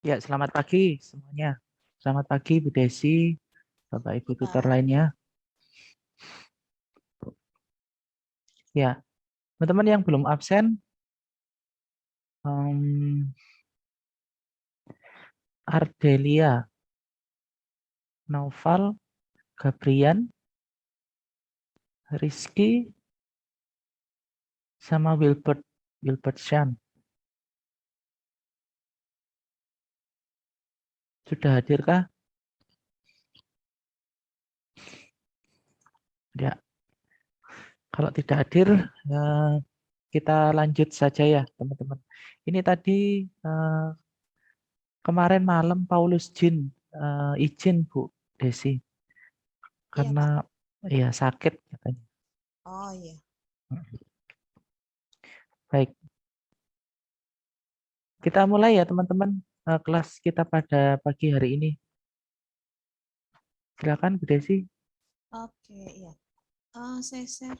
Ya, selamat pagi semuanya. Selamat pagi Bu Desi, Bapak Ibu tutor Pak. lainnya. Ya, teman-teman yang belum absen, Ardelia, Naufal, Gabrian, Rizky, sama Wilbert Shan. Sudah hadirkah? Ya, kalau tidak hadir, kita lanjut saja ya teman-teman. Ini tadi eh, kemarin malam Paulus Jin izin Bu Desi Iya, karena Pak. ya sakit katanya. Oh, iya. Baik, kita mulai ya teman-teman kelas kita pada pagi hari ini. Silakan Bu Desi. Oke, iya. Saya share.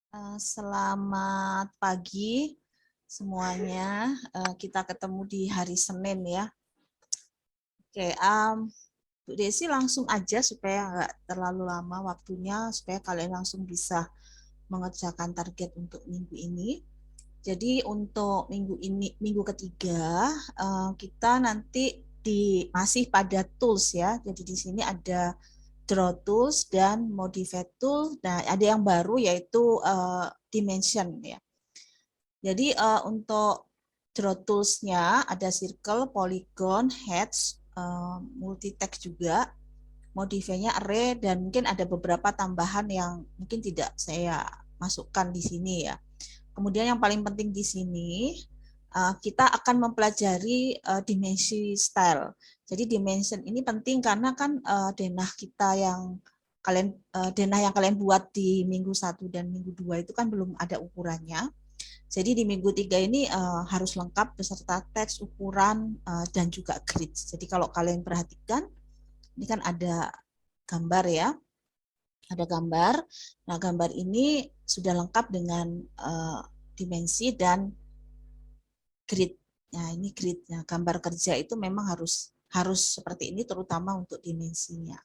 Eh, Selamat pagi semuanya. Kita ketemu di hari Senin ya. Oke, Bu Desi langsung aja supaya nggak terlalu lama waktunya, supaya kalian langsung bisa mengerjakan target untuk minggu ini. Jadi untuk minggu ini, minggu ketiga, kita nanti masih pada tools ya. Jadi di sini ada draw tools dan modify tool. Nah, ada yang baru yaitu dimension ya. Jadi untuk draw tools-nya ada circle, polygon, hatch, multi text juga, modifnya array, dan mungkin ada beberapa tambahan yang mungkin tidak saya masukkan di sini ya. Kemudian yang paling penting di sini kita akan mempelajari dimensi style. Jadi dimension ini penting karena kan denah kita yang denah yang kalian buat di minggu 1 dan minggu 2 itu kan belum ada ukurannya. Jadi di minggu 3 ini harus lengkap beserta teks, ukuran, dan juga grid. Jadi kalau kalian perhatikan, ini kan ada gambar ya, ada gambar. Nah, gambar ini sudah lengkap dengan dimensi dan grid. Nah, ini gridnya. Gambar kerja itu memang harus seperti ini, terutama untuk dimensinya.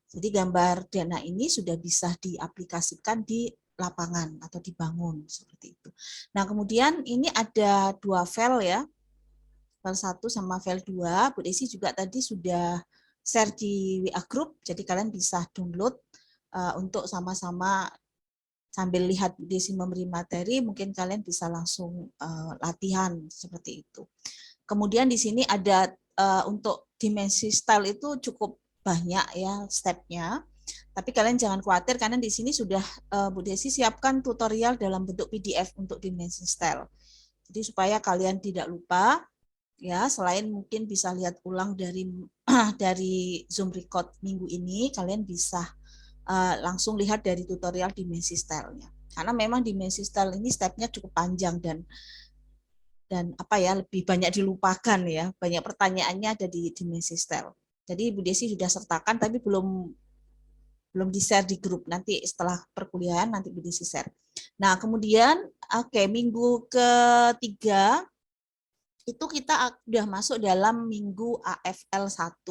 Jadi gambar dana ini sudah bisa diaplikasikan di lapangan atau dibangun seperti itu. Nah, kemudian ini ada dua file ya, file 1 sama file 2. Bu Desi juga tadi sudah share di WA Group, jadi kalian bisa download untuk sama-sama sambil lihat Bu Desi memberi materi, mungkin kalian bisa langsung latihan seperti itu. Kemudian di sini ada untuk dimensi style itu cukup banyak ya stepnya. Tapi kalian jangan khawatir karena di sini sudah Bu Desi siapkan tutorial dalam bentuk PDF untuk dimensi style. Jadi supaya kalian tidak lupa ya, selain mungkin bisa lihat ulang dari dari Zoom record minggu ini, kalian bisa langsung lihat dari tutorial dimensi style-nya. Karena memang dimensi style ini stepnya cukup panjang dan apa ya, lebih banyak dilupakan ya. Banyak pertanyaannya ada di dimensi style. Jadi Bu Desi sudah sertakan tapi belum di-share di grup. Nanti setelah perkuliahan nanti Bu Desi share. Nah, kemudian minggu ketiga itu kita sudah masuk dalam minggu AFL 1.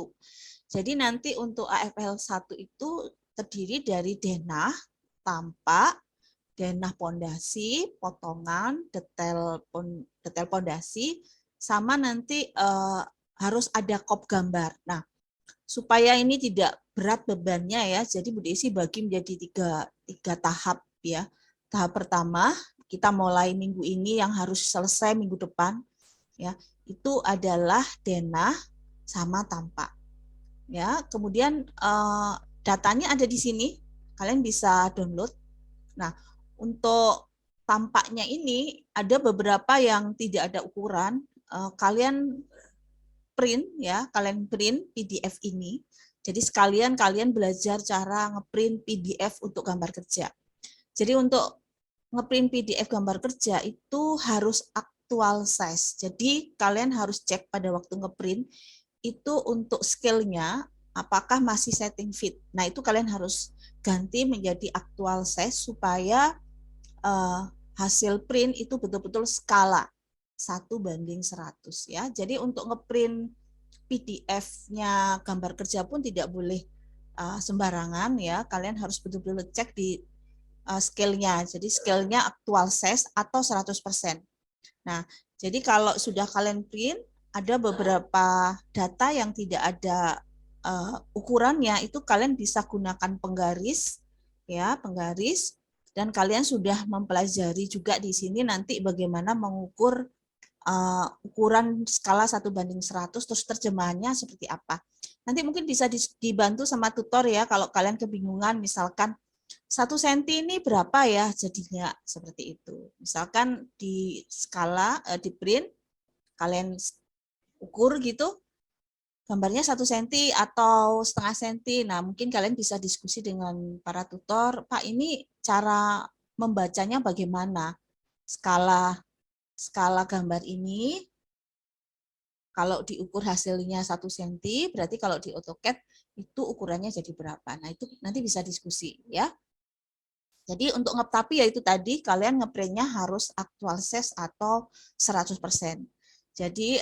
Jadi nanti untuk AFL 1 itu terdiri dari denah, tampak, denah pondasi, potongan, detail pondasi, sama nanti harus ada kop gambar. Nah, supaya ini tidak berat bebannya ya, jadi Bu Desi bagi menjadi tiga tahap ya. Tahap pertama kita mulai minggu ini yang harus selesai minggu depan ya, itu adalah denah sama tampak ya. Kemudian datanya ada di sini, kalian bisa download. Nah, untuk tampaknya ini ada beberapa yang tidak ada ukuran, kalian print ya, kalian print PDF ini. Jadi sekalian kalian belajar cara ngeprint PDF untuk gambar kerja. Jadi untuk ngeprint PDF gambar kerja itu harus actual size. Jadi kalian harus cek pada waktu ngeprint itu untuk scale-nya apakah masih setting fit. Nah, itu kalian harus ganti menjadi actual size supaya hasil print itu betul-betul skala 1:100 ya. Jadi untuk ngeprint PDF-nya gambar kerja pun tidak boleh sembarangan ya. Kalian harus betul-betul cek di scale-nya. Jadi scale-nya actual size atau 100%. Nah, jadi kalau sudah kalian print, ada beberapa data yang tidak ada ukurannya, itu kalian bisa gunakan penggaris, ya, penggaris, dan kalian sudah mempelajari juga di sini nanti bagaimana mengukur ukuran skala 1:100, terus terjemahannya seperti apa. Nanti mungkin bisa dibantu sama tutor ya, kalau kalian kebingungan, misalkan 1 senti ini berapa ya jadinya, seperti itu. Misalkan di skala, di print, kalian ukur gitu, gambarnya 1 senti atau setengah senti. Nah, mungkin kalian bisa diskusi dengan para tutor, Pak ini cara membacanya bagaimana? Skala gambar ini, kalau diukur hasilnya 1 senti, berarti kalau di AutoCAD itu ukurannya jadi berapa. Nah, itu nanti bisa diskusi ya. Jadi untuk tapi ya itu tadi kalian ngeprintnya harus actual size atau 100%. Jadi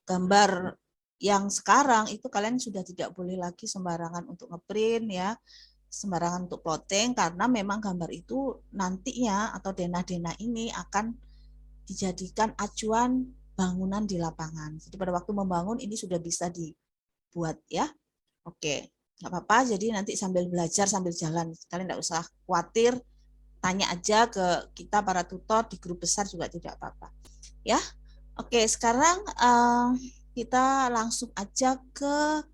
gambar yang sekarang itu kalian sudah tidak boleh lagi sembarangan untuk ngeprint ya, sembarangan untuk plotting, karena memang gambar itu nantinya atau denah-denah ini akan dijadikan acuan bangunan di lapangan. Jadi pada waktu membangun ini sudah bisa dibuat ya. Oke, nggak apa-apa. Jadi nanti sambil belajar sambil jalan, kalian nggak usah khawatir. Tanya aja ke kita para tutor di grup besar juga tidak apa-apa. Ya, oke. Sekarang kita langsung aja ke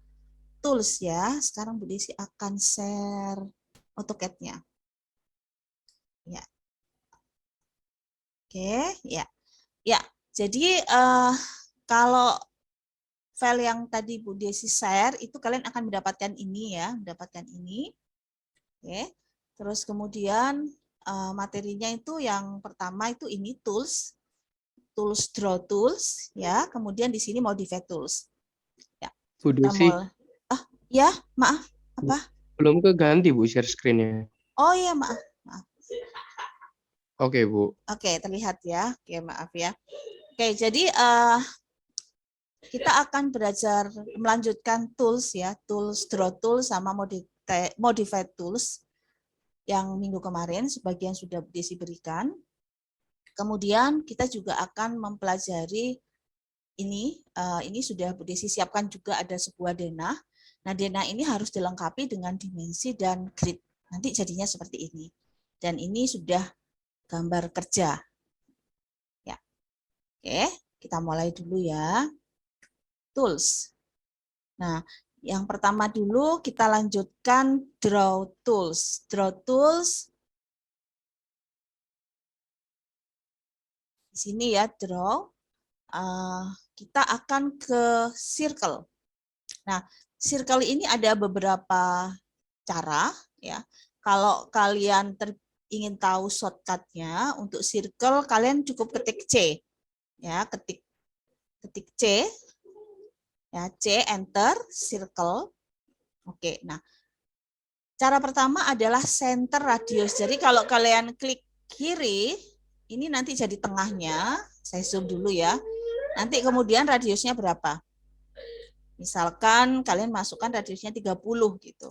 tools ya. Sekarang Bu Desi akan share AutoCAD-nya. Ya, oke, ya. Ya, jadi kalau file yang tadi Bu Desi share itu kalian akan mendapatkan ini ya, mendapatkan ini. Oke. Terus kemudian materinya itu yang pertama itu ini tools draw tools ya, kemudian di sini modify tools. Ya. Bu Kita Desi, mulai. Ya, maaf. Apa? belum keganti Bu share screen-nya. Oh iya, maaf. Oke, Bu. Oke, terlihat ya. Oke, maaf ya. Oke, jadi kita akan belajar melanjutkan tools ya, tools draw tools sama modify tools yang minggu kemarin sebagian sudah Desi berikan. Kemudian kita juga akan mempelajari ini sudah Bu Desi siapkan juga ada sebuah denah. Nah, denah ini harus dilengkapi dengan dimensi dan grid. Nanti jadinya seperti ini. Dan ini sudah gambar kerja. Ya. Oke, kita mulai dulu ya. Tools. Nah, yang pertama dulu kita lanjutkan draw tools. Draw tools di sini ya, draw. Kita akan ke circle. Nah, circle ini ada beberapa cara ya. Kalau kalian ingin tahu shortcut-nya untuk circle, kalian cukup ketik C. Ya, ketik C. Ya, C enter circle. Oke, nah. Cara pertama adalah center radius. Jadi kalau kalian klik kiri, ini nanti jadi tengahnya. Saya zoom dulu ya. Nanti kemudian radiusnya berapa? Misalkan kalian masukkan radiusnya 30 gitu.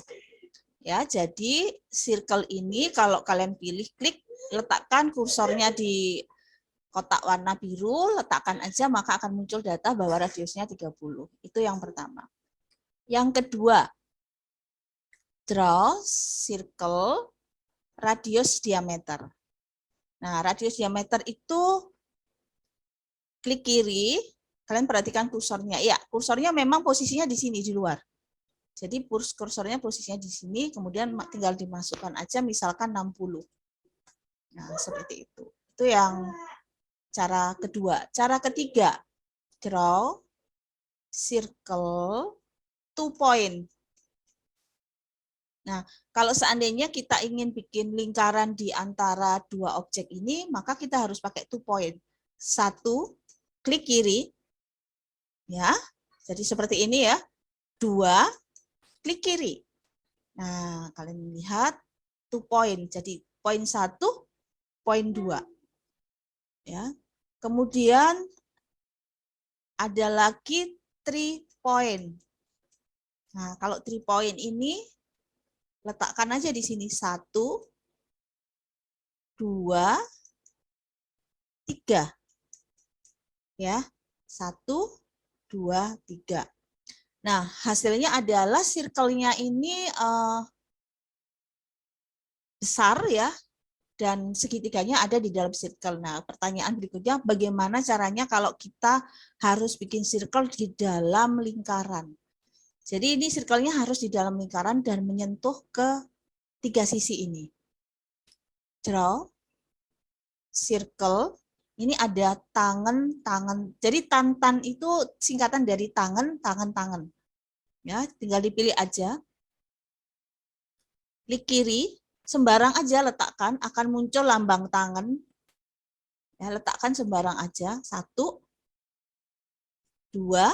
Ya, jadi circle ini kalau kalian pilih, klik, letakkan kursornya di kotak warna biru, letakkan aja maka akan muncul data bahwa radiusnya 30. Itu yang pertama. Yang kedua, draw circle radius diameter. Nah, radius diameter itu klik kiri, kalian perhatikan kursornya. Ya, kursornya memang posisinya di sini, di luar. Jadi kursornya posisinya di sini, kemudian tinggal dimasukkan aja misalkan 60. Nah, seperti itu. Itu yang cara kedua. Cara ketiga, draw circle 2 point. Nah, kalau seandainya kita ingin bikin lingkaran di antara dua objek ini, maka kita harus pakai 2 point. 1, klik kiri, ya. Jadi seperti ini ya. 2, klik kiri. Nah, kalian lihat 2 point. Jadi poin 1, poin 2. Ya. Kemudian ada lagi 3 point. Nah, kalau 3 point ini letakkan aja di sini 1, 2, 3. Ya. 1, 2, 3. Nah, hasilnya adalah circle-nya ini besar ya, dan segitiganya ada di dalam circle. Nah, pertanyaan berikutnya, bagaimana caranya kalau kita harus bikin circle di dalam lingkaran? Jadi ini circle-nya harus di dalam lingkaran dan menyentuh ke 3 sisi ini. Draw, circle, ini ada tangan. Jadi tantan itu singkatan dari tangan. Ya, tinggal dipilih aja. Klik kiri, sembarang aja letakkan, akan muncul lambang tangan. Ya, letakkan sembarang aja. 1, 2,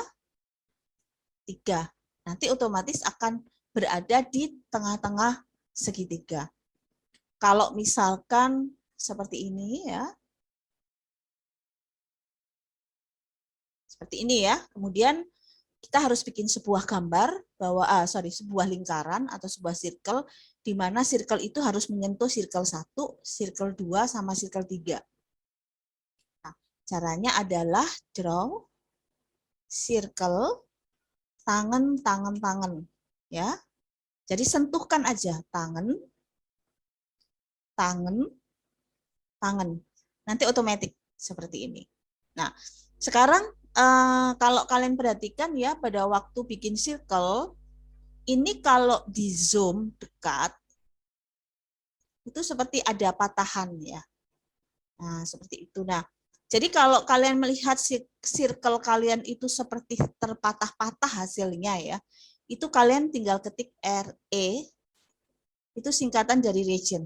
3. Nanti otomatis akan berada di tengah-tengah segitiga. Kalau misalkan seperti ini ya. Seperti ini ya. Kemudian kita harus bikin sebuah gambar bahwa sebuah lingkaran atau sebuah circle di mana circle itu harus menyentuh circle 1, circle 2 sama circle 3. Nah, caranya adalah draw circle tangan ya. Jadi sentuhkan aja tangan. Nanti otomatis seperti ini. Nah, sekarang kalau kalian perhatikan ya pada waktu bikin circle, ini kalau di zoom dekat, itu seperti ada patahan ya. Nah, seperti itu. Nah, jadi kalau kalian melihat circle kalian itu seperti terpatah-patah hasilnya ya, itu kalian tinggal ketik RE, itu singkatan dari region.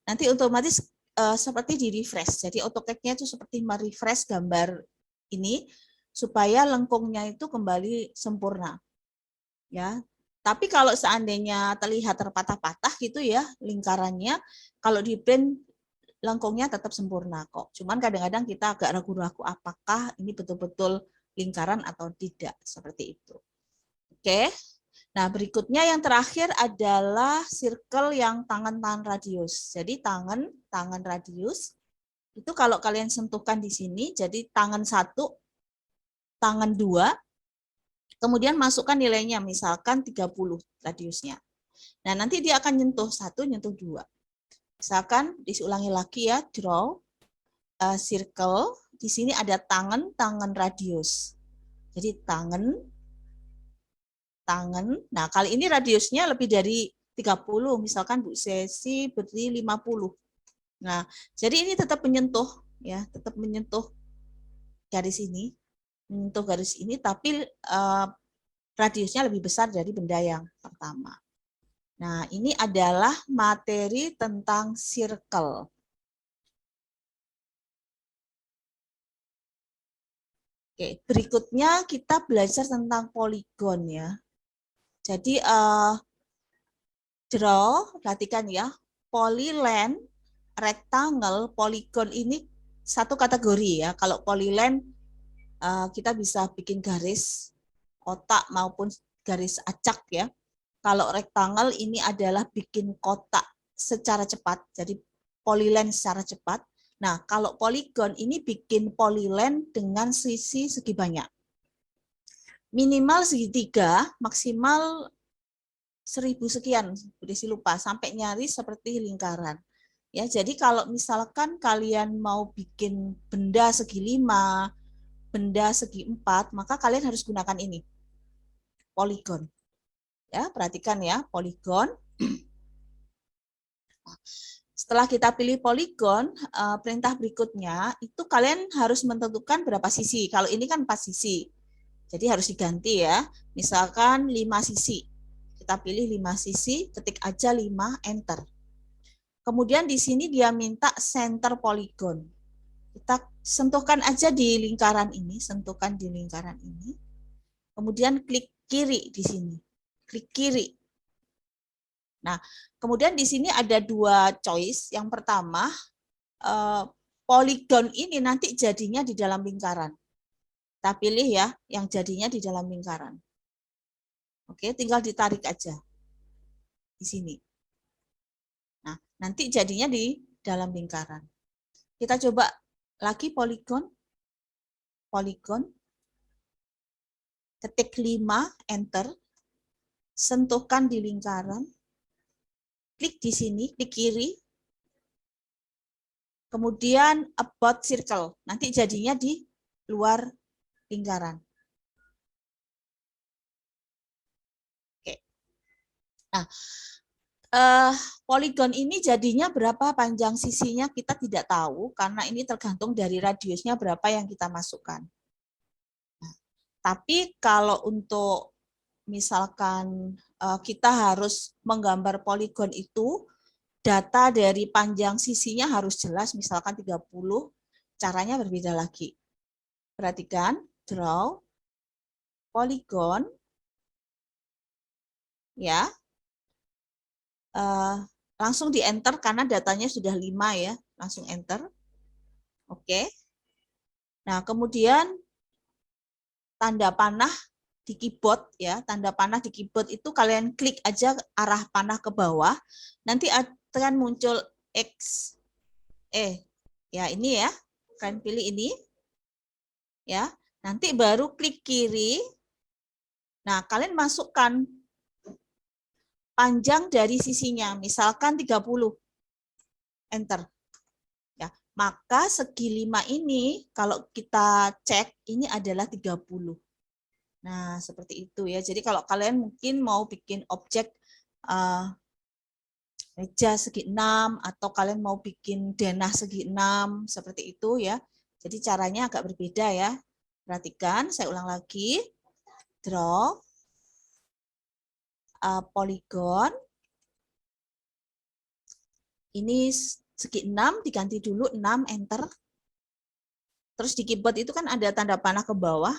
Nanti otomatis seperti di refresh. Jadi AutoCAD-nya itu seperti merefresh gambar ini supaya lengkungnya itu kembali sempurna. Ya. Tapi kalau seandainya terlihat terpatah-patah gitu ya lingkarannya, kalau di print lengkungnya tetap sempurna kok. Cuman kadang-kadang kita agak ragu-ragu apakah ini betul-betul lingkaran atau tidak, seperti itu. Oke. Nah, berikutnya yang terakhir adalah circle yang tangan radius. Jadi tangan radius itu kalau kalian sentuhkan di sini, jadi tangan 1, tangan 2, kemudian masukkan nilainya, misalkan 30 radiusnya. Nah, nanti dia akan nyentuh 1, nyentuh 2. Misalkan diulangi lagi ya, draw circle, di sini ada tangan radius. Jadi tangan. Nah, kali ini radiusnya lebih dari 30, misalkan Bu Sesi beri 50. Nah, jadi ini tetap menyentuh ya, tetap menyentuh garis ini. Menyentuh garis ini tapi radiusnya lebih besar dari benda yang pertama. Nah, ini adalah materi tentang circle. Oke, berikutnya kita belajar tentang poligon ya. Jadi draw, perhatikan ya, polyline, rectangle, polygon ini satu kategori ya. Kalau polyline kita bisa bikin garis kotak maupun garis acak ya. Kalau rectangle ini adalah bikin kotak secara cepat, jadi polyline secara cepat. Nah, kalau polygon ini bikin polyline dengan sisi segi banyak. Minimal segitiga, maksimal 1000 sekian, Desi lupa, sampai nyaris seperti lingkaran. Ya, jadi kalau misalkan kalian mau bikin benda segi 5, benda segi 4, maka kalian harus gunakan ini. Poligon. Ya, perhatikan ya, poligon. Setelah kita pilih poligon, perintah berikutnya itu kalian harus menentukan berapa sisi. Kalau ini kan 4 sisi. Jadi harus diganti ya. Misalkan 5 sisi. Kita pilih 5 sisi, ketik aja 5, enter. Kemudian di sini dia minta center polygon. Kita sentuhkan aja di lingkaran ini, sentuhkan di lingkaran ini. Kemudian klik kiri di sini. Klik kiri. Nah, kemudian di sini ada 2 choice. Yang pertama, poligon ini nanti jadinya di dalam lingkaran. Kita pilih ya, yang jadinya di dalam lingkaran. Oke, tinggal ditarik aja di sini. Nah, nanti jadinya di dalam lingkaran. Kita coba lagi poligon. Poligon. Ketik 5, enter. Sentuhkan di lingkaran. Klik di sini, klik kiri. Kemudian about circle. Nanti jadinya di luar lingkaran. Oke. Nah, poligon ini jadinya berapa panjang sisinya kita tidak tahu karena ini tergantung dari radiusnya berapa yang kita masukkan. Nah, tapi kalau untuk misalkan kita harus menggambar poligon itu, data dari panjang sisinya harus jelas, misalkan 30, caranya berbeda lagi. Perhatikan, draw, polygon, ya, langsung di enter karena datanya sudah 5 ya, langsung enter. Oke. Nah, kemudian tanda panah di keyboard ya, tanda panah di keyboard itu kalian klik aja arah panah ke bawah, nanti akan muncul X, ya ini ya, kalian pilih ini, ya, nanti baru klik kiri. Nah, kalian masukkan panjang dari sisinya, misalkan 30, enter. Ya, maka segi 5 ini kalau kita cek ini adalah 30. Nah, seperti itu ya. Jadi kalau kalian mungkin mau bikin objek meja segi 6 atau kalian mau bikin denah segi 6 seperti itu ya. Jadi caranya agak berbeda ya. Perhatikan, saya ulang lagi. Draw polygon. Ini segi 6 diganti dulu 6, enter. Terus di keyboard itu kan ada tanda panah ke bawah.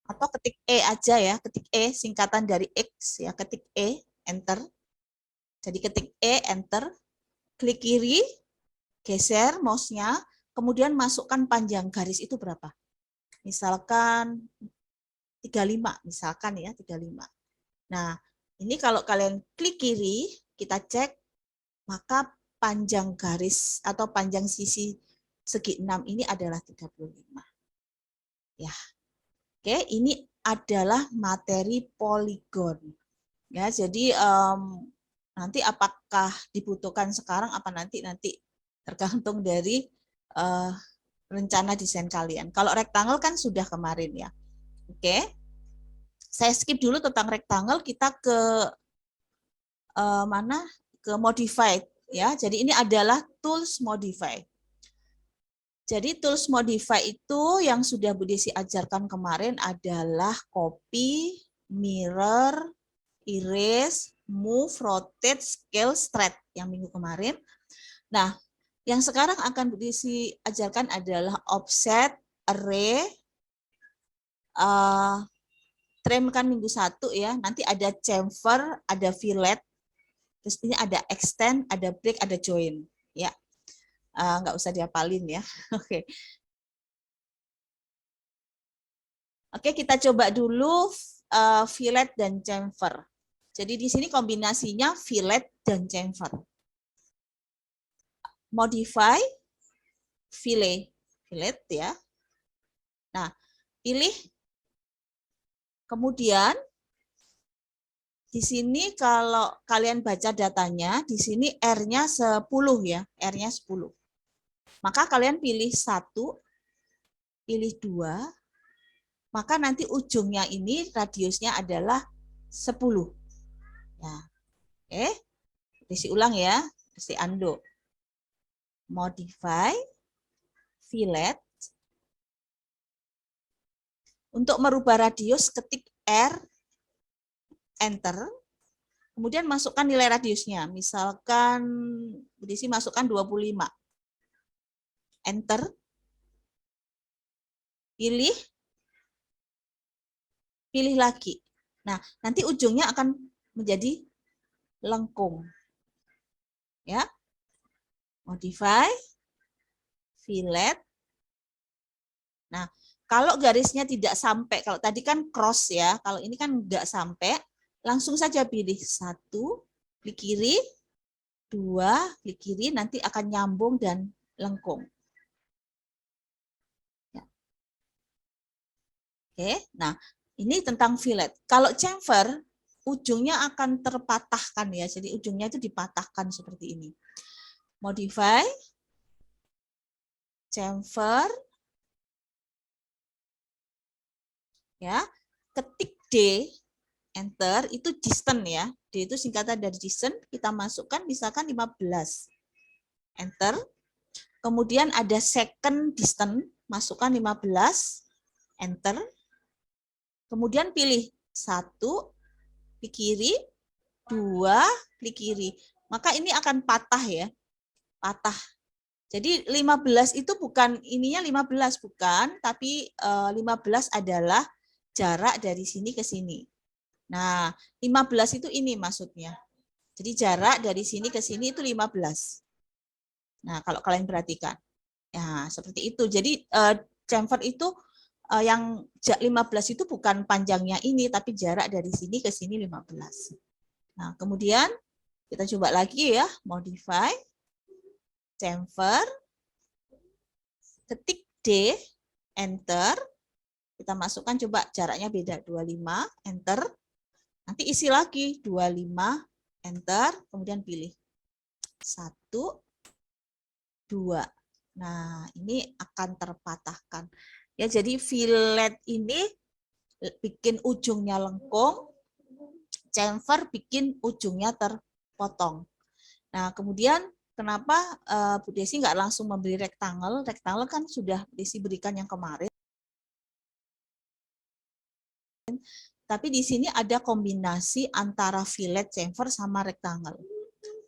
Atau ketik E aja ya, ketik E singkatan dari X ya, ketik E, enter. Jadi ketik E, enter. Klik kiri, geser mouse-nya, kemudian masukkan panjang garis itu berapa. Misalkan 35, misalkan ya 35. Nah, ini kalau kalian klik kiri, kita cek, maka panjang garis atau panjang sisi segi 6 ini adalah 35. Ya. Oke, ini adalah materi poligon. Ya, jadi nanti apakah dibutuhkan sekarang apa nanti tergantung dari rencana desain kalian. Kalau rectangle kan sudah kemarin ya. Oke. Saya skip dulu tentang rectangle, kita ke mana? Ke modify ya. Jadi ini adalah tools modify. Jadi tools modify itu yang sudah Bu Desi ajarkan kemarin adalah copy, mirror, erase, move, rotate, scale, straight yang minggu kemarin. Nah, yang sekarang akan Bu Desi ajarkan adalah offset, array, trim kan minggu 1 ya. Nanti ada chamfer, ada fillet, terus ini ada extend, ada break, ada join. Ya. Nggak usah dihafalin ya. Oke. Oke, kita coba dulu fillet dan chamfer. Jadi di sini kombinasinya fillet dan chamfer. Modify, fillet ya. Nah, pilih. Kemudian di sini kalau kalian baca datanya, di sini R-nya 10 ya, R-nya 10. Maka kalian pilih 1, pilih 2, maka nanti ujungnya ini radiusnya adalah 10. Ya. Oke, isi ulang ya, isi undo. Modify, fillet. Untuk merubah radius, ketik R, enter. Kemudian masukkan nilai radiusnya. Misalkan Bu Desi masukkan 25. Enter. Pilih lagi. Nah, nanti ujungnya akan menjadi lengkung. Ya. Modify, fillet. Nah, kalau garisnya tidak sampai, kalau tadi kan cross ya, kalau ini kan nggak sampai, langsung saja pilih 1, klik kiri, 2, klik kiri, nanti akan nyambung dan lengkung. Ya. Oke, nah ini tentang fillet. Kalau chamfer, ujungnya akan terpatahkan ya, jadi ujungnya itu dipatahkan seperti ini. Modify, chamfer, ya, ketik D, enter, itu distance ya. D itu singkatan dari distance, kita masukkan misalkan 15. Enter. Kemudian ada second distance, masukkan 15. Enter. Kemudian pilih 1, klik kiri, 2, klik kiri. Maka ini akan patah ya. Patah. Jadi 15 itu bukan, ininya 15 bukan, tapi 15 adalah jarak dari sini ke sini. Nah, 15 itu ini maksudnya. Jadi jarak dari sini ke sini itu 15. Nah, kalau kalian perhatikan. Ya, seperti itu. Jadi chamfer itu yang 15 itu bukan panjangnya ini, tapi jarak dari sini ke sini 15. Nah, kemudian kita coba lagi ya, modify, chamfer, ketik D, enter, kita masukkan coba jaraknya beda, 25, enter, nanti isi lagi, 25, enter, kemudian pilih 1, 2. Nah, ini akan terpatahkan. Ya, jadi fillet ini bikin ujungnya lengkung, chamfer bikin ujungnya terpotong. Nah, kemudian kenapa Bu Desi nggak langsung membeli rectangle? Rectangle kan sudah Desi berikan yang kemarin. Tapi di sini ada kombinasi antara fillet, chamfer, sama rectangle.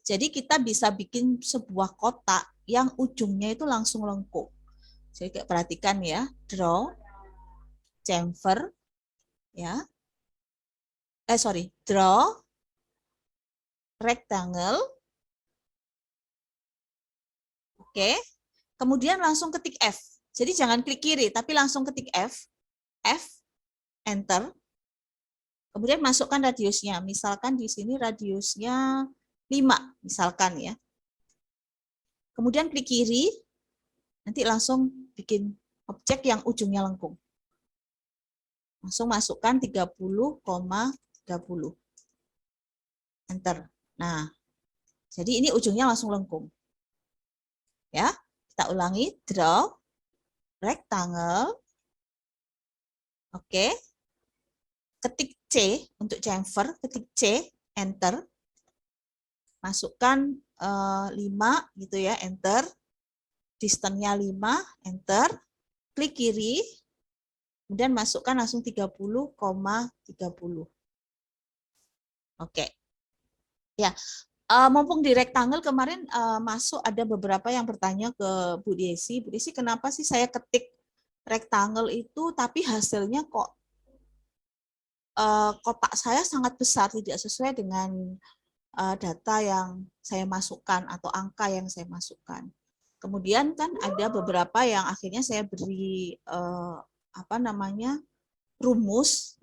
Jadi kita bisa bikin sebuah kotak yang ujungnya itu langsung lengkung. Jadi kayak perhatikan ya, draw, chamfer, ya. Draw, rectangle. Oke. Kemudian langsung ketik F. Jadi jangan klik kiri, tapi langsung ketik F. F, enter. Kemudian masukkan radiusnya. Misalkan di sini radiusnya 5, misalkan ya. Kemudian klik kiri, nanti langsung bikin objek yang ujungnya lengkung. Langsung masukkan 30,30. Enter. Nah, jadi ini ujungnya langsung lengkung. Ya, kita ulangi, draw, rectangle. Oke. Ketik C untuk chamfer, ketik C, enter. Masukkan 5 gitu ya, enter. Distance-nya 5, enter. Klik kiri, kemudian masukkan langsung 30,30. Oke. Ya, mumpung di rectangle kemarin masuk ada beberapa yang bertanya ke Bu Desi. Bu Desi, kenapa sih saya ketik rectangle itu tapi hasilnya kok kotak saya sangat besar, tidak sesuai dengan data yang saya masukkan atau angka yang saya masukkan. Kemudian kan ada beberapa yang akhirnya saya beri rumus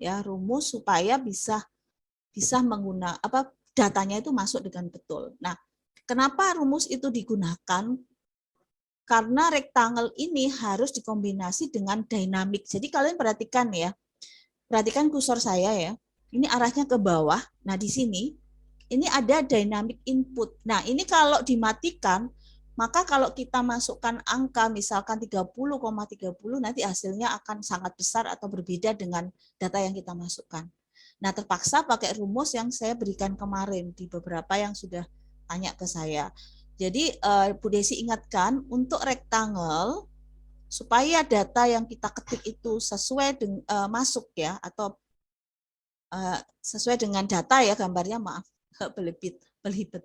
supaya bisa menggunakan datanya itu masuk dengan betul. Nah, kenapa rumus itu digunakan? Karena rectangle ini harus dikombinasi dengan dynamic. Jadi kalian perhatikan ya. Perhatikan kursor saya ya. Ini arahnya ke bawah. Nah, di sini ini ada dynamic input. Nah, ini kalau dimatikan, maka kalau kita masukkan angka misalkan 30,30 nanti hasilnya akan sangat besar atau berbeda dengan data yang kita masukkan. Nah, terpaksa pakai rumus yang saya berikan kemarin di beberapa yang sudah tanya ke saya. Jadi, Bu Desi ingatkan untuk rectangle supaya data yang kita ketik itu sesuai dengan masuk ya, atau sesuai dengan data ya, gambarnya maaf. belibet.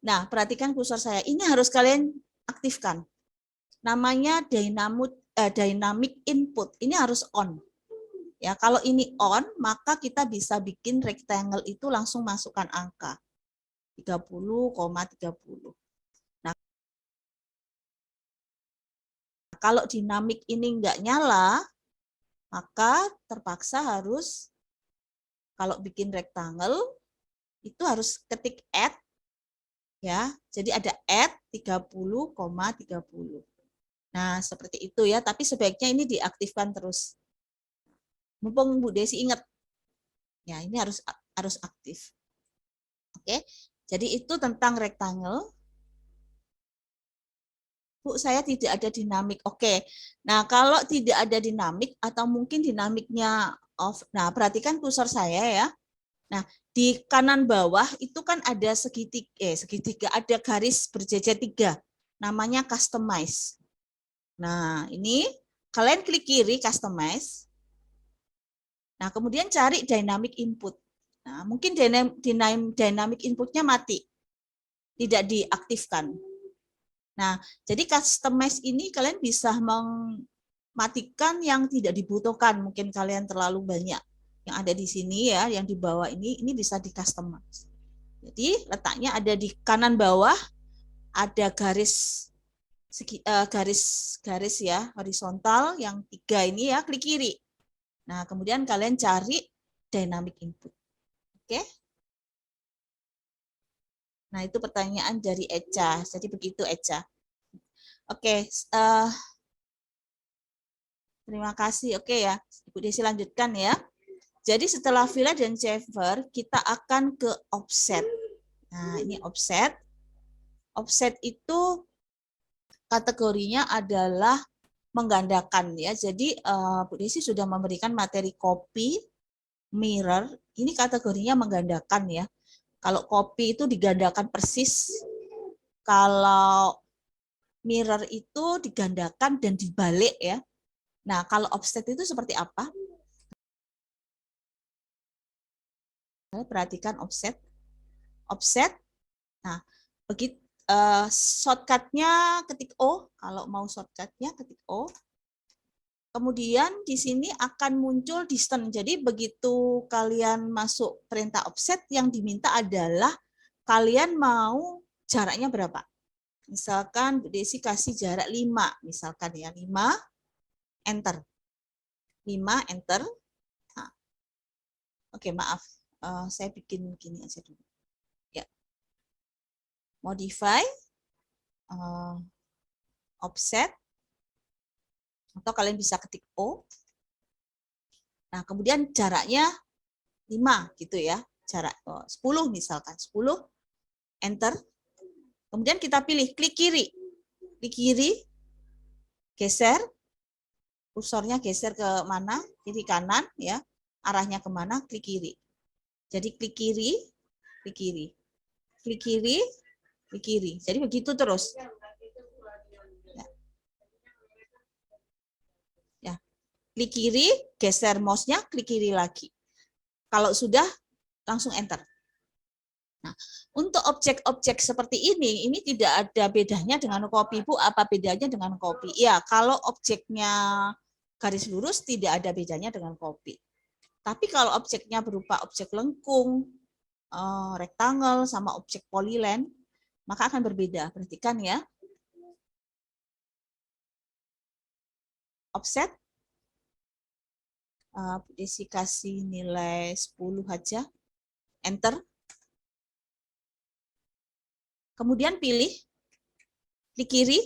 Nah, perhatikan kursor saya. Ini harus kalian aktifkan. Namanya dynamic input. Ini harus on. Ya, kalau ini on, maka kita bisa bikin rectangle itu langsung masukkan angka 30,30. Nah, kalau dinamik ini enggak nyala, maka terpaksa harus kalau bikin rectangle itu harus ketik add ya. Jadi ada add 30,30. Nah, seperti itu ya, tapi sebaiknya ini diaktifkan terus. Mumpung Bu Desi ingat. Ya, ini harus aktif. Oke. Jadi itu tentang rectangle. Bu, saya tidak ada dinamik. Oke. Nah, kalau tidak ada dinamik atau mungkin dinamiknya off. Nah, perhatikan kursor saya ya. Nah, di kanan bawah itu kan ada segitiga, ada garis berjejer 3. Namanya customize. Nah, ini kalian klik kiri customize. Nah, kemudian cari dynamic input. Nah, mungkin dynamic inputnya mati. Tidak diaktifkan. Nah, jadi customize ini kalian bisa mematikan yang tidak dibutuhkan. Mungkin kalian terlalu banyak yang ada di sini ya, yang di bawah ini bisa di customize. Jadi letaknya ada di kanan bawah, ada garis ya horizontal yang 3 ini ya, klik kiri. Nah, kemudian kalian cari dynamic input. Oke? Nah, itu pertanyaan dari Eca. Jadi begitu Eca. Oke, terima kasih. Oke ya, Ibu Desi lanjutkan ya. Jadi setelah fillet dan chamfer, kita akan ke offset. Nah, ini offset. Offset itu kategorinya adalah menggandakan ya. Jadi Bu Desi sudah memberikan materi copy, mirror. Ini kategorinya menggandakan ya. Kalau copy itu digandakan persis. Kalau mirror itu digandakan dan dibalik ya. Nah, kalau offset itu seperti apa? Perhatikan offset. Offset. Nah, begitu shortcut-nya ketik O. Kalau mau shortcut-nya ketik O. Kemudian di sini akan muncul distance. Jadi begitu kalian masuk perintah offset, yang diminta adalah kalian mau jaraknya berapa. Misalkan Bu Desi kasih jarak 5, misalkan ya 5, enter. 5, enter. Nah, oke, maaf. Saya bikin gini aja dulu. Ya. Modify, offset, atau kalian bisa ketik O. Nah, kemudian jaraknya 5 gitu ya. Jarak 10 misalkan. 10, enter. Kemudian kita pilih klik kiri. Klik kiri, geser. Kursornya geser ke mana? Kiri kanan ya. Arahnya kemana? Klik kiri. Jadi klik kiri, klik kiri. Klik kiri, klik kiri. Jadi begitu terus. Ya. Klik kiri, geser mouse-nya, klik kiri lagi. Kalau sudah, langsung enter. Nah, untuk objek-objek seperti ini tidak ada bedanya dengan copy, Bu. Apa bedanya dengan copy? Ya, kalau objeknya garis lurus tidak ada bedanya dengan copy. Tapi kalau objeknya berupa objek lengkung, rectangle, sama objek polyline, maka akan berbeda. Perhatikan ya. Offset. Bu Desi kasih nilai 10 aja. Enter. Kemudian pilih, klik kiri.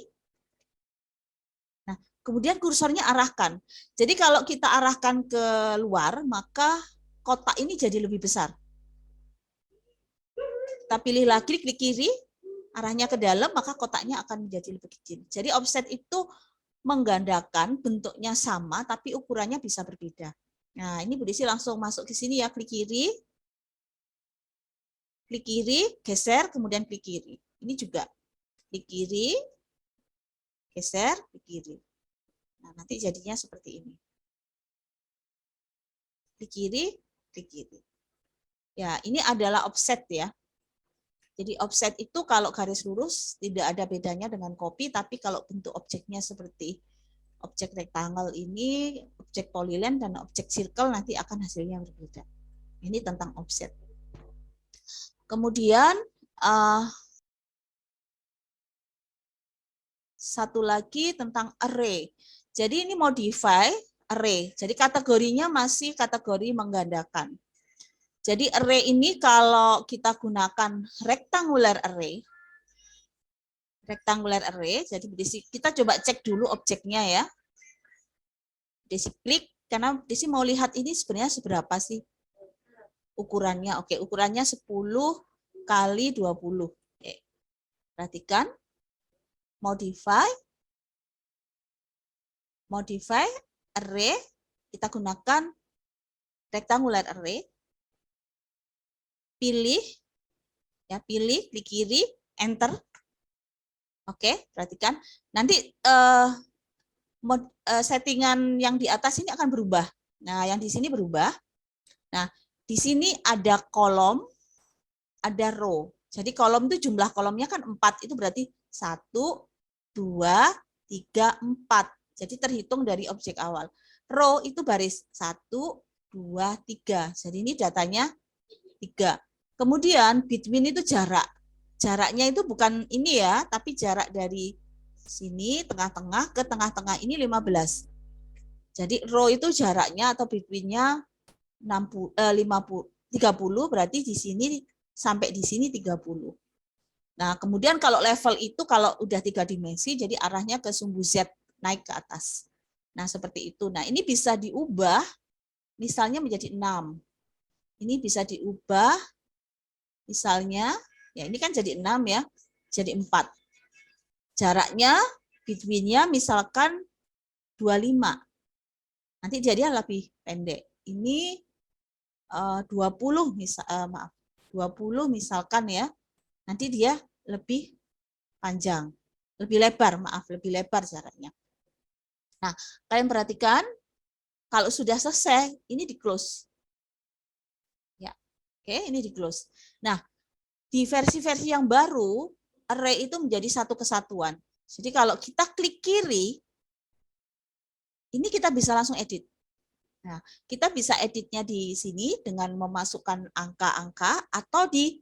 Nah, kemudian kursornya arahkan. Jadi kalau kita arahkan ke luar, maka kotak ini jadi lebih besar. Kita pilih lagi, klik kiri, arahnya ke dalam, maka kotaknya akan menjadi lebih kecil. Jadi offset itu menggandakan, bentuknya sama, tapi ukurannya bisa berbeda. Nah, ini Bu Desi langsung masuk ke sini ya, klik kiri, geser, kemudian klik kiri. Ini juga klik kiri, geser, klik kiri. Nah, nanti jadinya seperti ini. Klik kiri, klik kiri. Ya, ini adalah offset ya. Jadi offset itu kalau garis lurus tidak ada bedanya dengan copy, tapi kalau bentuk objeknya seperti objek rectangle ini, objek polyline dan objek circle nanti akan hasilnya berbeda. Ini tentang offset. Kemudian satu lagi tentang array. Jadi ini modify array. Jadi kategorinya masih kategori menggandakan. Jadi array ini kalau kita gunakan rectangular array, jadi kita coba cek dulu objeknya ya. Desi klik, karena Desi mau lihat ini sebenarnya seberapa sih ukurannya. Oke, ukurannya 10 kali 20. Oke. Perhatikan, modify array, kita gunakan rectangular array. Pilih, klik kiri, enter. Oke, perhatikan. Nanti settingan yang di atas ini akan berubah. Nah, yang di sini berubah. Nah, di sini ada kolom, ada row. Jadi kolom itu jumlah kolomnya kan 4, itu berarti 1, 2, 3, 4. Jadi terhitung dari objek awal. Row itu baris 1, 2, 3. Jadi ini datanya 3. Kemudian between itu jarak. Jaraknya itu bukan ini ya, tapi jarak dari sini tengah-tengah ke tengah-tengah ini 15. Jadi row itu jaraknya atau between-nya 30, berarti di sini sampai di sini 30. Nah, kemudian kalau level itu kalau udah 3 dimensi jadi arahnya ke sumbu Z naik ke atas. Nah, seperti itu. Nah, ini bisa diubah misalnya menjadi 6. Ini bisa diubah misalnya, ya ini kan jadi 6 ya, jadi 4. Jaraknya, between-nya misalkan 25. Nanti jadi lebih pendek. Ini 20 misalkan ya. Nanti dia lebih panjang, lebih lebar jaraknya. Nah, kalian perhatikan kalau sudah selesai, ini di close. Oke, ini di close. Nah, di versi-versi yang baru, array itu menjadi satu kesatuan. Jadi kalau kita klik kiri, ini kita bisa langsung edit. Nah, kita bisa editnya di sini dengan memasukkan angka-angka atau di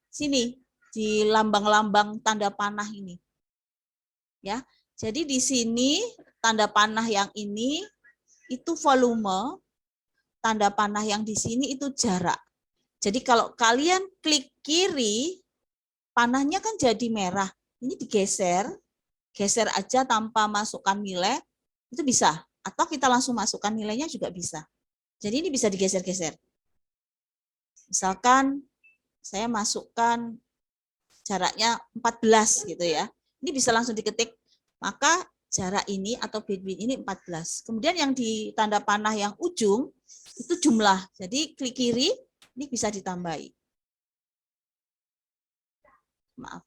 sini, di lambang-lambang tanda panah ini. Ya, jadi di sini tanda panah yang ini itu volume, tanda panah yang di sini itu jarak. Jadi kalau kalian klik kiri, panahnya kan jadi merah. Ini digeser, geser aja tanpa masukkan nilai, itu bisa. Atau kita langsung masukkan nilainya juga bisa. Jadi ini bisa digeser-geser. Misalkan saya masukkan jaraknya 14 gitu ya. Ini bisa langsung diketik, maka jarak ini atau between ini 14. Kemudian yang di tanda panah yang ujung, itu jumlah. Jadi klik kiri, ini bisa ditambahi. Maaf.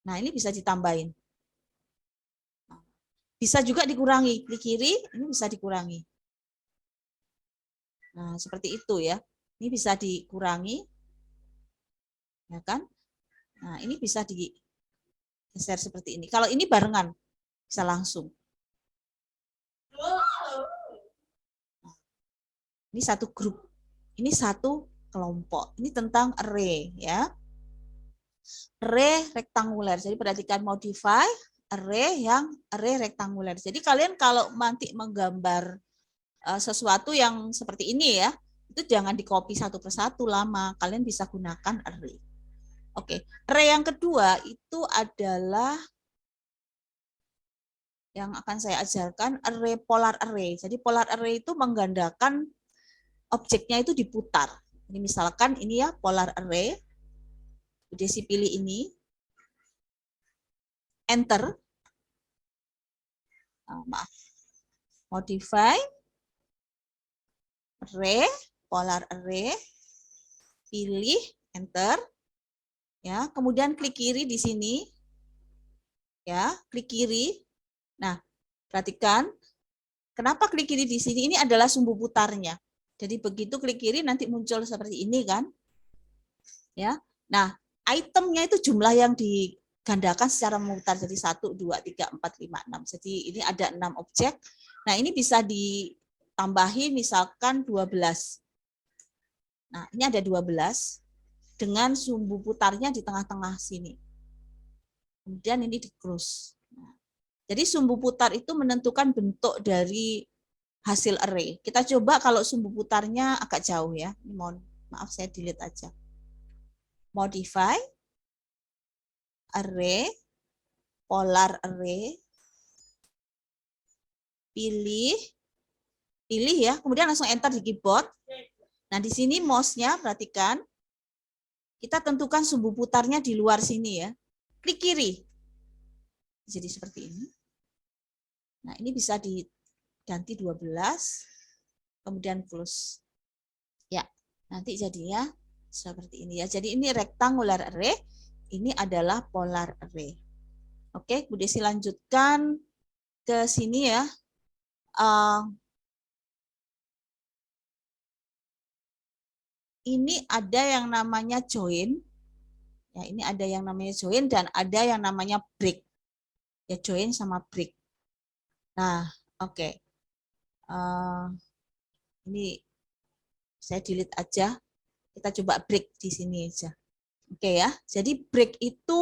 Nah, ini bisa ditambahin. Bisa juga dikurangi. Klik kiri, ini bisa dikurangi. Nah, seperti itu ya. Ini bisa dikurangi. Ya kan? Nah, ini bisa digeser seperti ini. Kalau ini barengan, bisa langsung. Ini satu grup. Ini satu kelompok. Ini tentang array ya. Array rektanguler. Jadi perhatikan modify array yang array rektanguler. Jadi kalian kalau nanti menggambar sesuatu yang seperti ini ya, itu jangan di-copy satu persatu lama. Kalian bisa gunakan array. Oke, array yang kedua itu adalah yang akan saya ajarkan array polar array. Jadi polar array itu menggandakan objeknya itu diputar. Ini misalkan ini ya polar array. Desi pilih ini. Enter. Maaf. Modify array, polar array. Pilih enter. Ya, kemudian klik kiri di sini. Ya, klik kiri. Nah, perhatikan kenapa klik kiri di sini? Ini adalah sumbu putarnya. Jadi begitu klik kiri nanti muncul seperti ini kan. Ya. Nah, itemnya itu jumlah yang digandakan secara memutar, jadi 1, 2, 3, 4, 5, 6. Jadi ini ada 6 objek. Nah, ini bisa ditambahi misalkan 12. Nah, ini ada 12 dengan sumbu putarnya di tengah-tengah sini. Kemudian ini di close. Nah, jadi sumbu putar itu menentukan bentuk dari hasil array. Kita coba kalau sumbu putarnya agak jauh ya. Ini maaf saya delete aja. Modify array, polar array, pilih ya, kemudian langsung enter di keyboard. Nah, di sini mouse-nya perhatikan, kita tentukan sumbu putarnya di luar sini ya. Klik kiri. Jadi seperti ini. Nah, ini bisa diganti 12, kemudian close. Ya, nanti jadinya seperti ini ya. Jadi ini rectangular array, ini adalah polar array. Oke, Bu Desi lanjutkan ke sini ya. Ini ada yang namanya join. Ya, ini ada yang namanya join dan ada yang namanya break. Ya, join sama break. Nah, oke. Ini saya delete aja. Kita coba break di sini aja. Oke ya. Jadi break itu